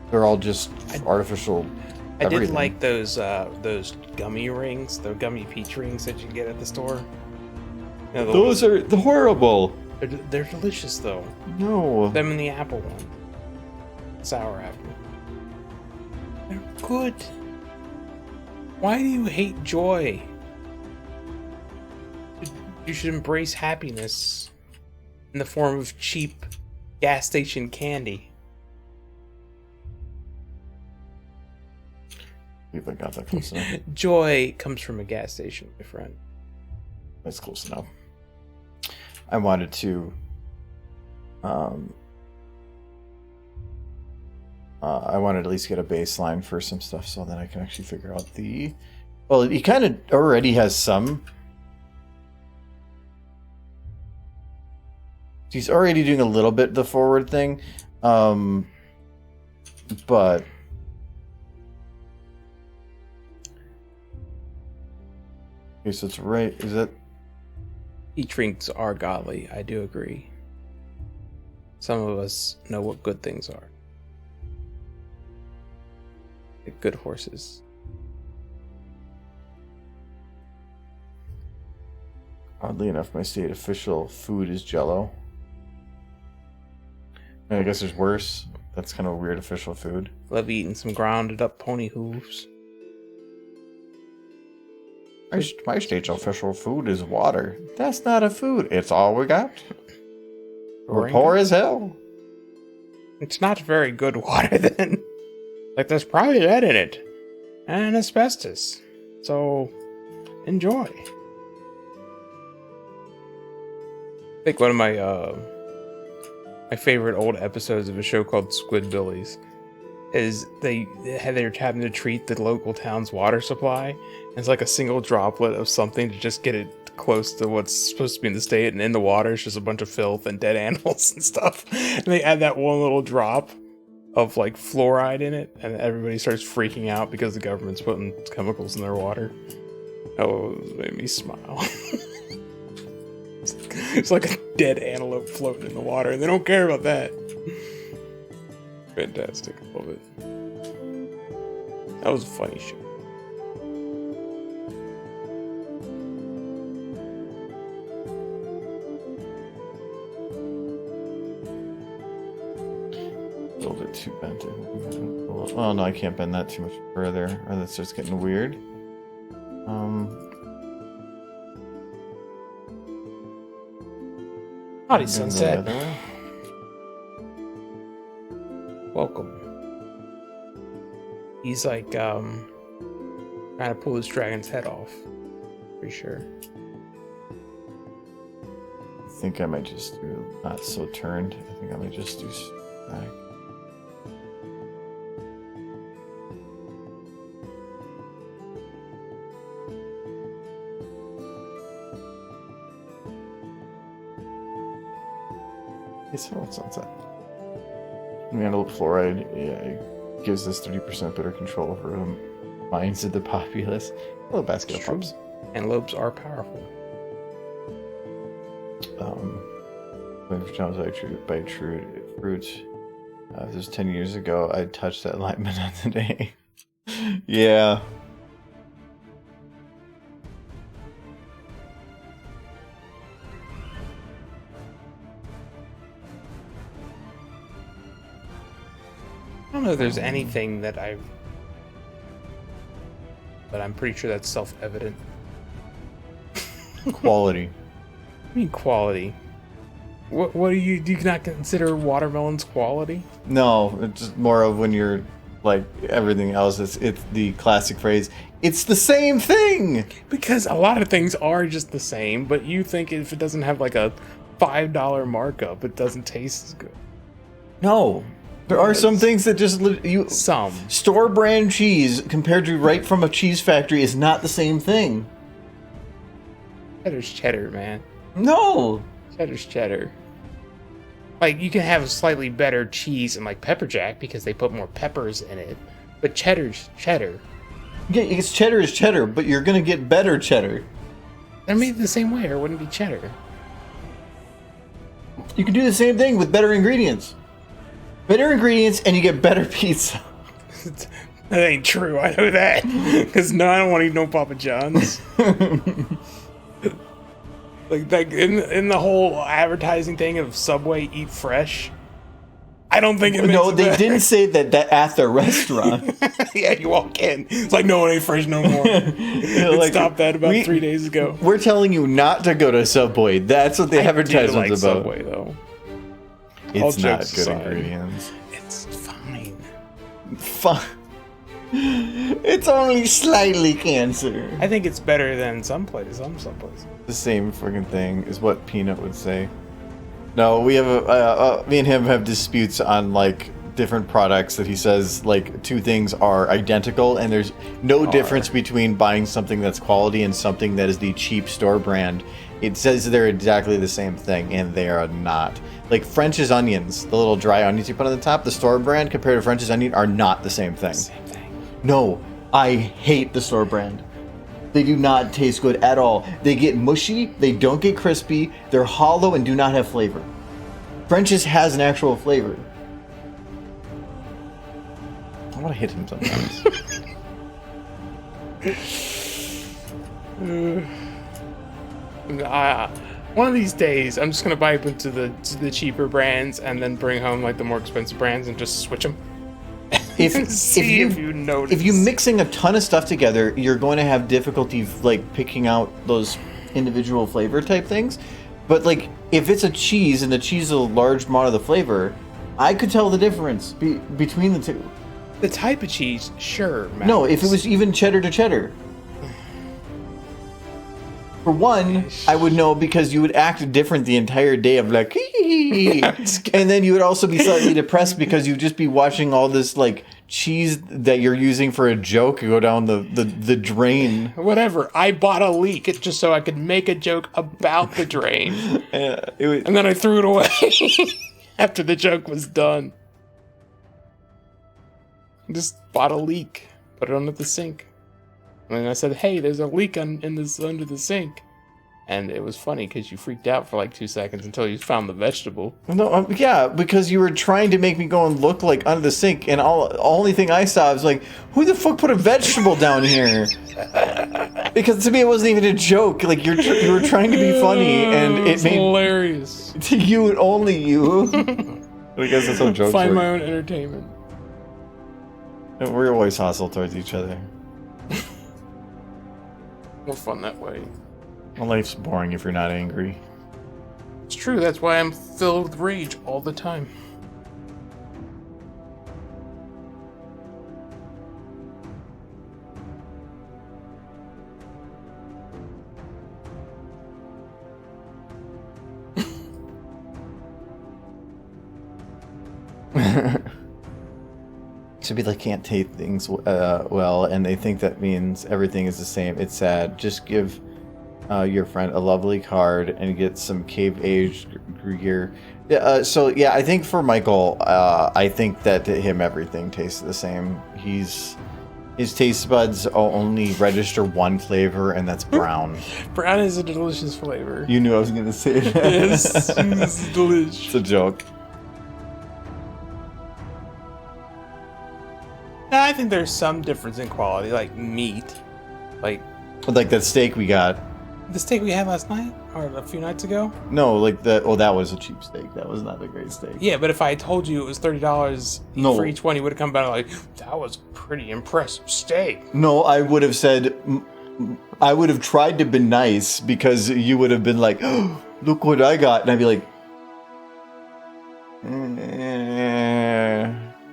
They're all just artificial. I did everything. like those gummy rings, the gummy peach rings that you get at the store. You know, Those are horrible. They're delicious though. No. Them and the apple one. Sour apple. They're good. Why do you hate joy? You should embrace happiness in the form of cheap gas station candy. If I got that close enough. Joy comes from a gas station, my friend. That's close enough. I wanted to I wanted to at least get a baseline for some stuff so that I can actually figure out well, he kind of already has some. He's already doing a little bit the forward thing. But okay, so it's right. Is that Peach rings are godly, I do agree. Some of us know what good things are. Like good horses. oddly enough, my state official food is Jell-O. I guess there's worse. That's kind of a weird official food. Love eating some grounded up pony hooves. My state's official food is water. That's not a food. It's all we got. We're poor as hell. It's not very good water then. Like there's probably lead in it. And asbestos. So enjoy. I think one of my favorite old episodes of a show called Squidbillies is they're having to treat the local town's water supply. It's like a single droplet of something to just get it close to what's supposed to be in the state, and in the water it's just a bunch of filth and dead animals and stuff. And they add that one little drop of like fluoride in it, and everybody starts freaking out because the government's putting chemicals in their water. Oh, it made me smile. It's like a dead antelope floating in the water, and they don't care about that. Fantastic. Love it. That was a funny show. A little bit too bent. Oh no, I can't bend that too much further, or that starts getting weird. Howdy, sunset. Welcome. He's like, trying to pull this dragon's head off. Pretty sure. I think I might just do not so turned. I think I might just do back. It's all sunset. Antelope fluoride, yeah, it gives us 30% better control over the minds of the populace. Little basket of pups. Antelopes are powerful. Waiting for John's by true fruit. This was 10 years ago. I touched that alignment on the day. Yeah. I don't know if there's anything that but I'm pretty sure that's self-evident. Quality. I mean quality. What do you not consider watermelons quality? No, it's just more of when you're like everything else. It's the classic phrase. It's the same thing. Because a lot of things are just the same, but you think if it doesn't have like a $5 markup, it doesn't taste as good. No. There are some things that just some store brand cheese compared to right from a cheese factory is not the same thing. Cheddar's cheddar, man. No. Cheddar's cheddar. Like you can have a slightly better cheese in like pepper jack because they put more peppers in it, but cheddar's cheddar. Yeah, it's cheddar is cheddar, but you're gonna get better cheddar. They're made the same way, or it wouldn't be cheddar. You can do the same thing with better ingredients. Better ingredients, and you get better pizza. That ain't true. I know that. Because no, I don't want to eat no Papa John's. like in the whole advertising thing of Subway Eat Fresh, I don't think it. No, they didn't say that at the restaurant. Yeah, you walk in. It's like, no, it ain't fresh no more. Like, stopped that about 3 days ago. We're telling you not to go to Subway. That's what the advertisement's like about. Subway though. It's not good ingredients. It's fine. It's only slightly cancer. I think it's better than some places. The same freaking thing is what Peanut would say. No, we have me and him have disputes on like different products that he says like two things are identical, and there's no difference between buying something that's quality and something that is the cheap store brand. It says they're exactly the same thing, and they are not. Like French's onions, the little dry onions you put on the top, the store brand compared to French's onion are not the same thing. Same thing. No, I hate the store brand. They do not taste good at all. They get mushy, they don't get crispy, they're hollow and do not have flavor. French's has an actual flavor. I want to hit him sometimes. One of these days, I'm just gonna buy up into the cheaper brands and then bring home like the more expensive brands and just switch them. If you notice. If you're mixing a ton of stuff together, you're going to have difficulty like picking out those individual flavor type things. But like if it's a cheese and the cheese is a large amount of the flavor, I could tell the difference between the two. The type of cheese, sure. Matters. No, if it was even cheddar to cheddar. For one, I would know because you would act different the entire day of like, and then you would also be slightly depressed because you'd just be watching all this like cheese that you're using for a joke go down the drain. Whatever. I bought a leak just so I could make a joke about the drain. And then I threw it away after the joke was done. Just spot a leak, put it under the sink. And I said, "Hey, there's a leak under the sink." And it was funny because you freaked out for like 2 seconds until you found the vegetable. No, yeah, because you were trying to make me go and look like under the sink, and only thing I saw was like, who the fuck put a vegetable down here? Because to me it wasn't even a joke. Like you were trying to be funny, and it made hilarious to you and only you. I guess that's how jokes Find work. my own entertainment. We're always hostile towards each other. More fun that way. Well, life's boring if you're not angry. It's true. That's why I'm filled with rage all the time. Some people can't take things well, and they think that means everything is the same. It's sad. Just give your friend a lovely card and get some cave-aged gear. So yeah, I think for Michael, I think that to him everything tastes the same. His taste buds only register one flavor, and that's brown. Brown is a delicious flavor. You knew I was going to say that. Yes, it's delicious. It's a joke. I think there's some difference in quality, like meat. Like that steak we got. the steak we had last night, or a few nights ago. No, like that. Oh, that was a cheap steak. That was not a great steak. Yeah, but if I told you it was $30 for each one, you would have come back like, that was a pretty impressive steak. No, I would have said, I would have tried to be nice because you would have been like, oh, look what I got. And I'd be like,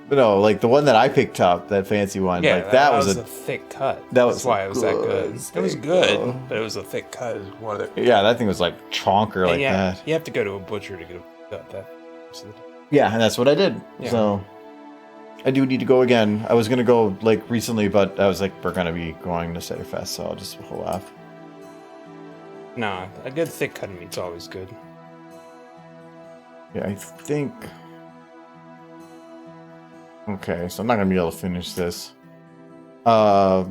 But no, like the one that I picked up, that fancy one, Yeah, like that was a thick cut. That's why it was that good. steak, It was good, but it was a thick cut. It was one of the, Yeah, that thing was like chonker like that. You have to go to a butcher to get a cut that. Yeah, and that's what I did. Yeah. So I do need to go again. I was gonna go like recently, but I was like, we're gonna be going to City Fest, so I'll just hold off. Nah, a good thick cut of meat's always good. Yeah, I think. Okay, so I'm not gonna be able to finish this. I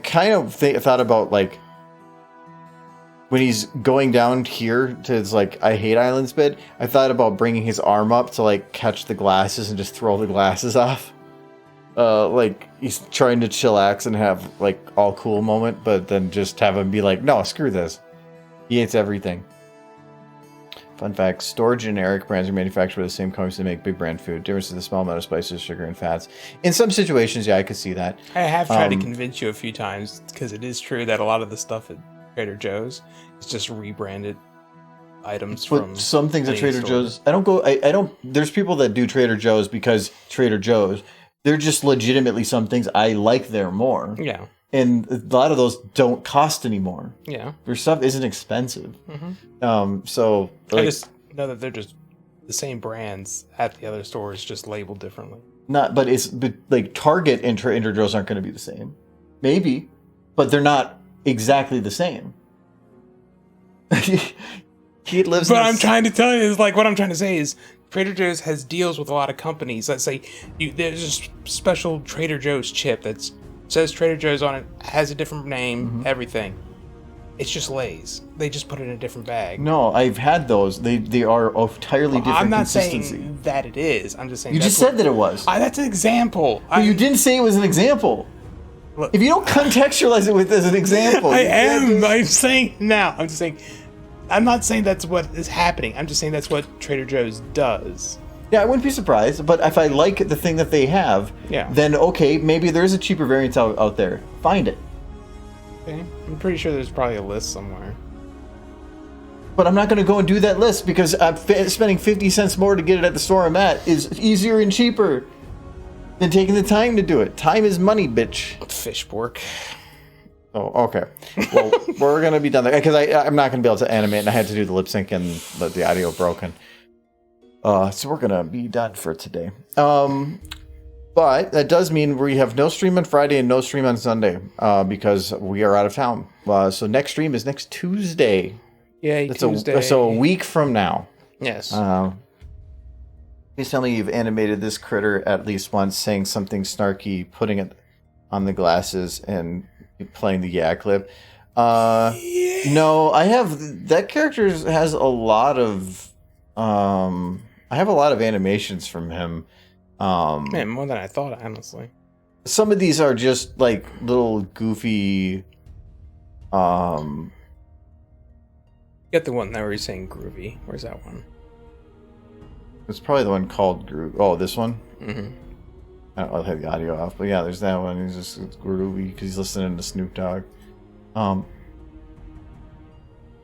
kind of thought about like when he's going down here to his like I hate islands bit. I thought about bringing his arm up to like catch the glasses and just throw the glasses off. Like he's trying to chillax and have like all cool moment, but then just have him be like, no, screw this. He hates everything. Fun fact, store generic brands are manufactured by the same companies that make big brand food. Difference is the small amount of spices, sugar, and fats. In some situations, yeah, I could see that. I have tried to convince you a few times, because it is true that a lot of the stuff at Trader Joe's is just rebranded items from some things at Trader store. Joe's, I don't, there's people that do Trader Joe's because Trader Joe's, they're just legitimately some things I like there more. Yeah. And a lot of those don't cost anymore. Yeah. Their stuff isn't expensive. Mm-hmm. So like, I just know that they're just the same brands at the other stores, just labeled differently. but like Target and Trader Joe's aren't going to be the same. Maybe, but they're not exactly the same. He lives. But I'm trying to tell you is like what I'm trying to say is Trader Joe's has deals with a lot of companies. Let's say there's a special Trader Joe's chip that says Trader Joe's on it, has a different name, everything. It's just Lay's. They just put it in a different bag. No, I've had those. They are of entirely different I'm not consistency. saying that it is. I'm just saying You just said that it was. That's an example. But you didn't say it was an example. Look, If you don't contextualize it with as an example, I am. I'm saying now. I'm just saying. I'm not saying that's what is happening. I'm just saying that's what Trader Joe's does. Yeah, I wouldn't be surprised. But if I like the thing that they have, then okay, maybe there is a cheaper variant out there. Find it. Okay. I'm pretty sure there's probably a list somewhere. But I'm not going to go and do that list because spending 50 cents more to get it at the store I'm at is easier and cheaper than taking the time to do it. Time is money, bitch. Fish pork. Oh, okay. Well, we're going to be done there because I'm not going to be able to animate, and I had to do the lip sync and the audio broken. So we're going to be done for today. But that does mean we have no stream on Friday and no stream on Sunday because we are out of town. So next stream is next Tuesday. Yay, Tuesday. So a week from now. Yes. Please tell me you've animated this critter at least once, saying something snarky, putting it on the glasses, and playing the yeah clip. No, I have that character has a lot of I have a lot of animations from him. Man, more than I thought, honestly. Some of these are just like little goofy Get the one that where you're saying groovy. Where's that one? it's probably the one called Groovy. Oh, this one? Mm-hmm. I'll have the audio off, but yeah, there's that one. He's just it's groovy because he's listening to Snoop Dogg.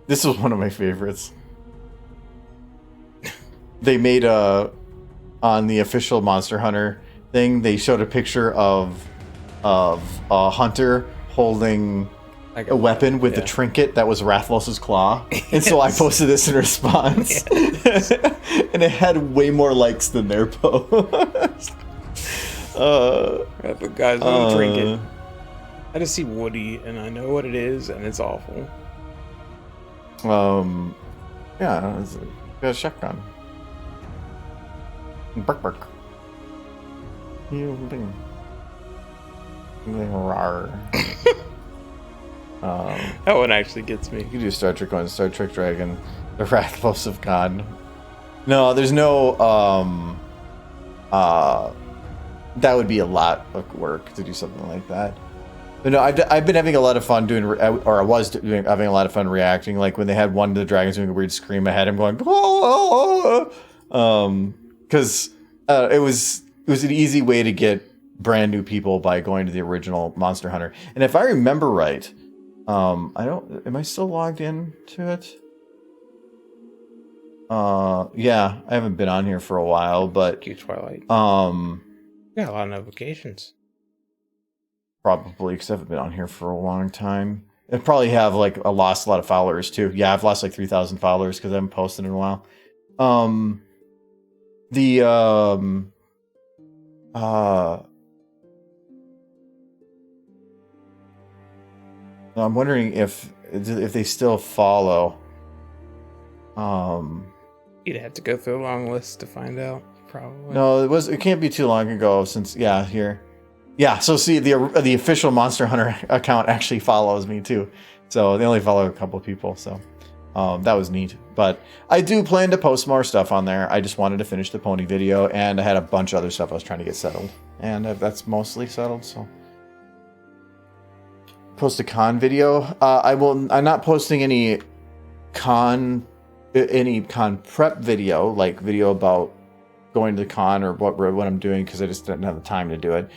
This was one of my favorites. They made on the official Monster Hunter thing. They showed a picture of a hunter holding Like a weapon with yeah. the trinket that was Rathalos' claw, and so I posted this in response, and it had way more likes than their post. But guys, little trinket. I just see Woody, and I know what it is, and it's awful. Yeah, it's got a shotgun. Bark bark. You ding. Rawr. That one actually gets me. You could do Star Trek 1, Star Trek Dragon, The Rathalos of God. No, there's no that would be a lot of work to do something like that. But no, I've been having a lot of fun doing, or I was having a lot of fun reacting. Like when they had one of the dragons doing a weird scream, I had him going, because it was an easy way to get brand new people by going to the original Monster Hunter. And if I remember right, am I still logged in to it? Yeah, I haven't been on here for a while, but Cute Twilight. Got a lot of notifications. Probably because I haven't been on here for a long time. I probably have I lost a lot of followers too. Yeah, I've lost like 3,000 followers because I haven't posted in a while. I'm wondering if they still follow. You'd have to go through a long list to find out, probably. No, it can't be too long ago since here. Yeah, so see the official Monster Hunter account actually follows me too. So they only follow a couple people, so that was neat. But I do plan to post more stuff on there. I just wanted to finish the pony video, and I had a bunch of other stuff I was trying to get settled. And that's mostly settled, so post a con video. I'm not posting any con prep video, like video about going to the con or what I'm doing, because I just didn't have the time to do it.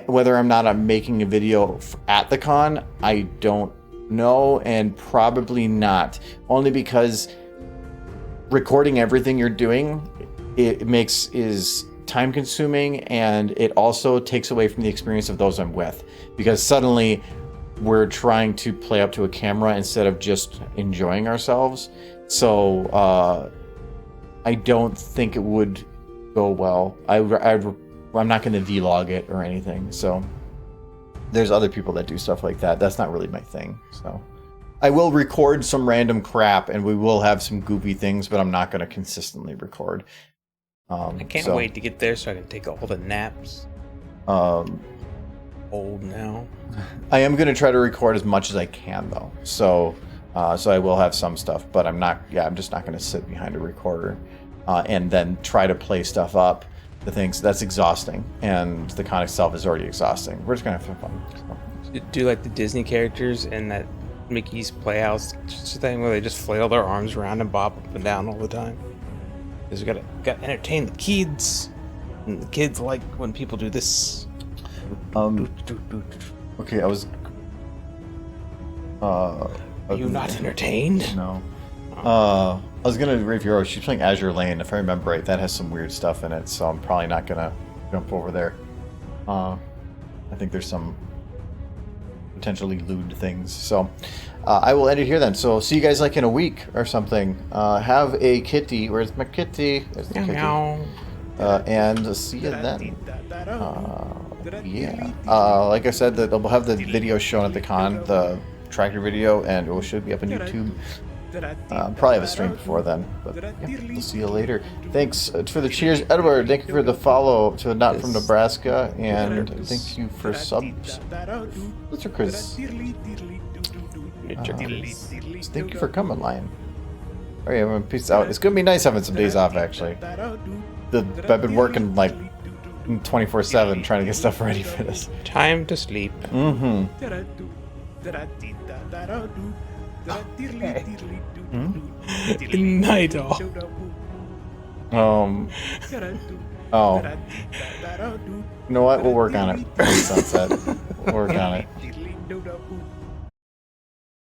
Whether I'm making a video at the con, I don't know, and probably not. Only because recording everything you're doing is time consuming, and it also takes away from the experience of those I'm with, because suddenly we're trying to play up to a camera instead of just enjoying ourselves. So I don't think it would go well. I'm not going to vlog it or anything. So there's other people that do stuff like that. That's not really my thing. So I will record some random crap, and we will have some goofy things, but I'm not going to consistently record. I can't wait to get there so I can take all the naps. Old now. I am going to try to record as much as I can, though. So I will have some stuff, but I'm just not going to sit behind a recorder and then try to play stuff up. The things that's exhausting, and the con itself is already exhausting. We're just going to have fun. So. Do you like the Disney characters in that Mickey's Playhouse thing where they just flail their arms around and bob up and down all the time? Because we got to entertain the kids, and the kids like when people do this. Okay, I was. Are you not entertained? No. I was gonna review her. She's playing Azure Lane. If I remember right, that has some weird stuff in it, so I'm probably not gonna jump over there. I think there's some potentially lewd things. So I will end it here then. So see you guys like in a week or something. Have a kitty. Where's my kitty? There's the kitty. And see you then. Yeah. Like I said, that we'll have the video shown at the con, the tractor video, and it should be up on YouTube Probably have a stream before then, but yeah, we'll see you later. Thanks for the cheers, Edward. Thank you for the follow to Not From Nebraska, and thank you for subs. Mr. Chris. Thank you for coming, Lion. All right, everyone, peace out. It's gonna be nice having some days off, actually. I've been working like 24/7 trying to get stuff ready for this. Time to sleep. Mm-hmm. Night all. Oh. You know what? We'll work on it. Sunset. We'll work on it.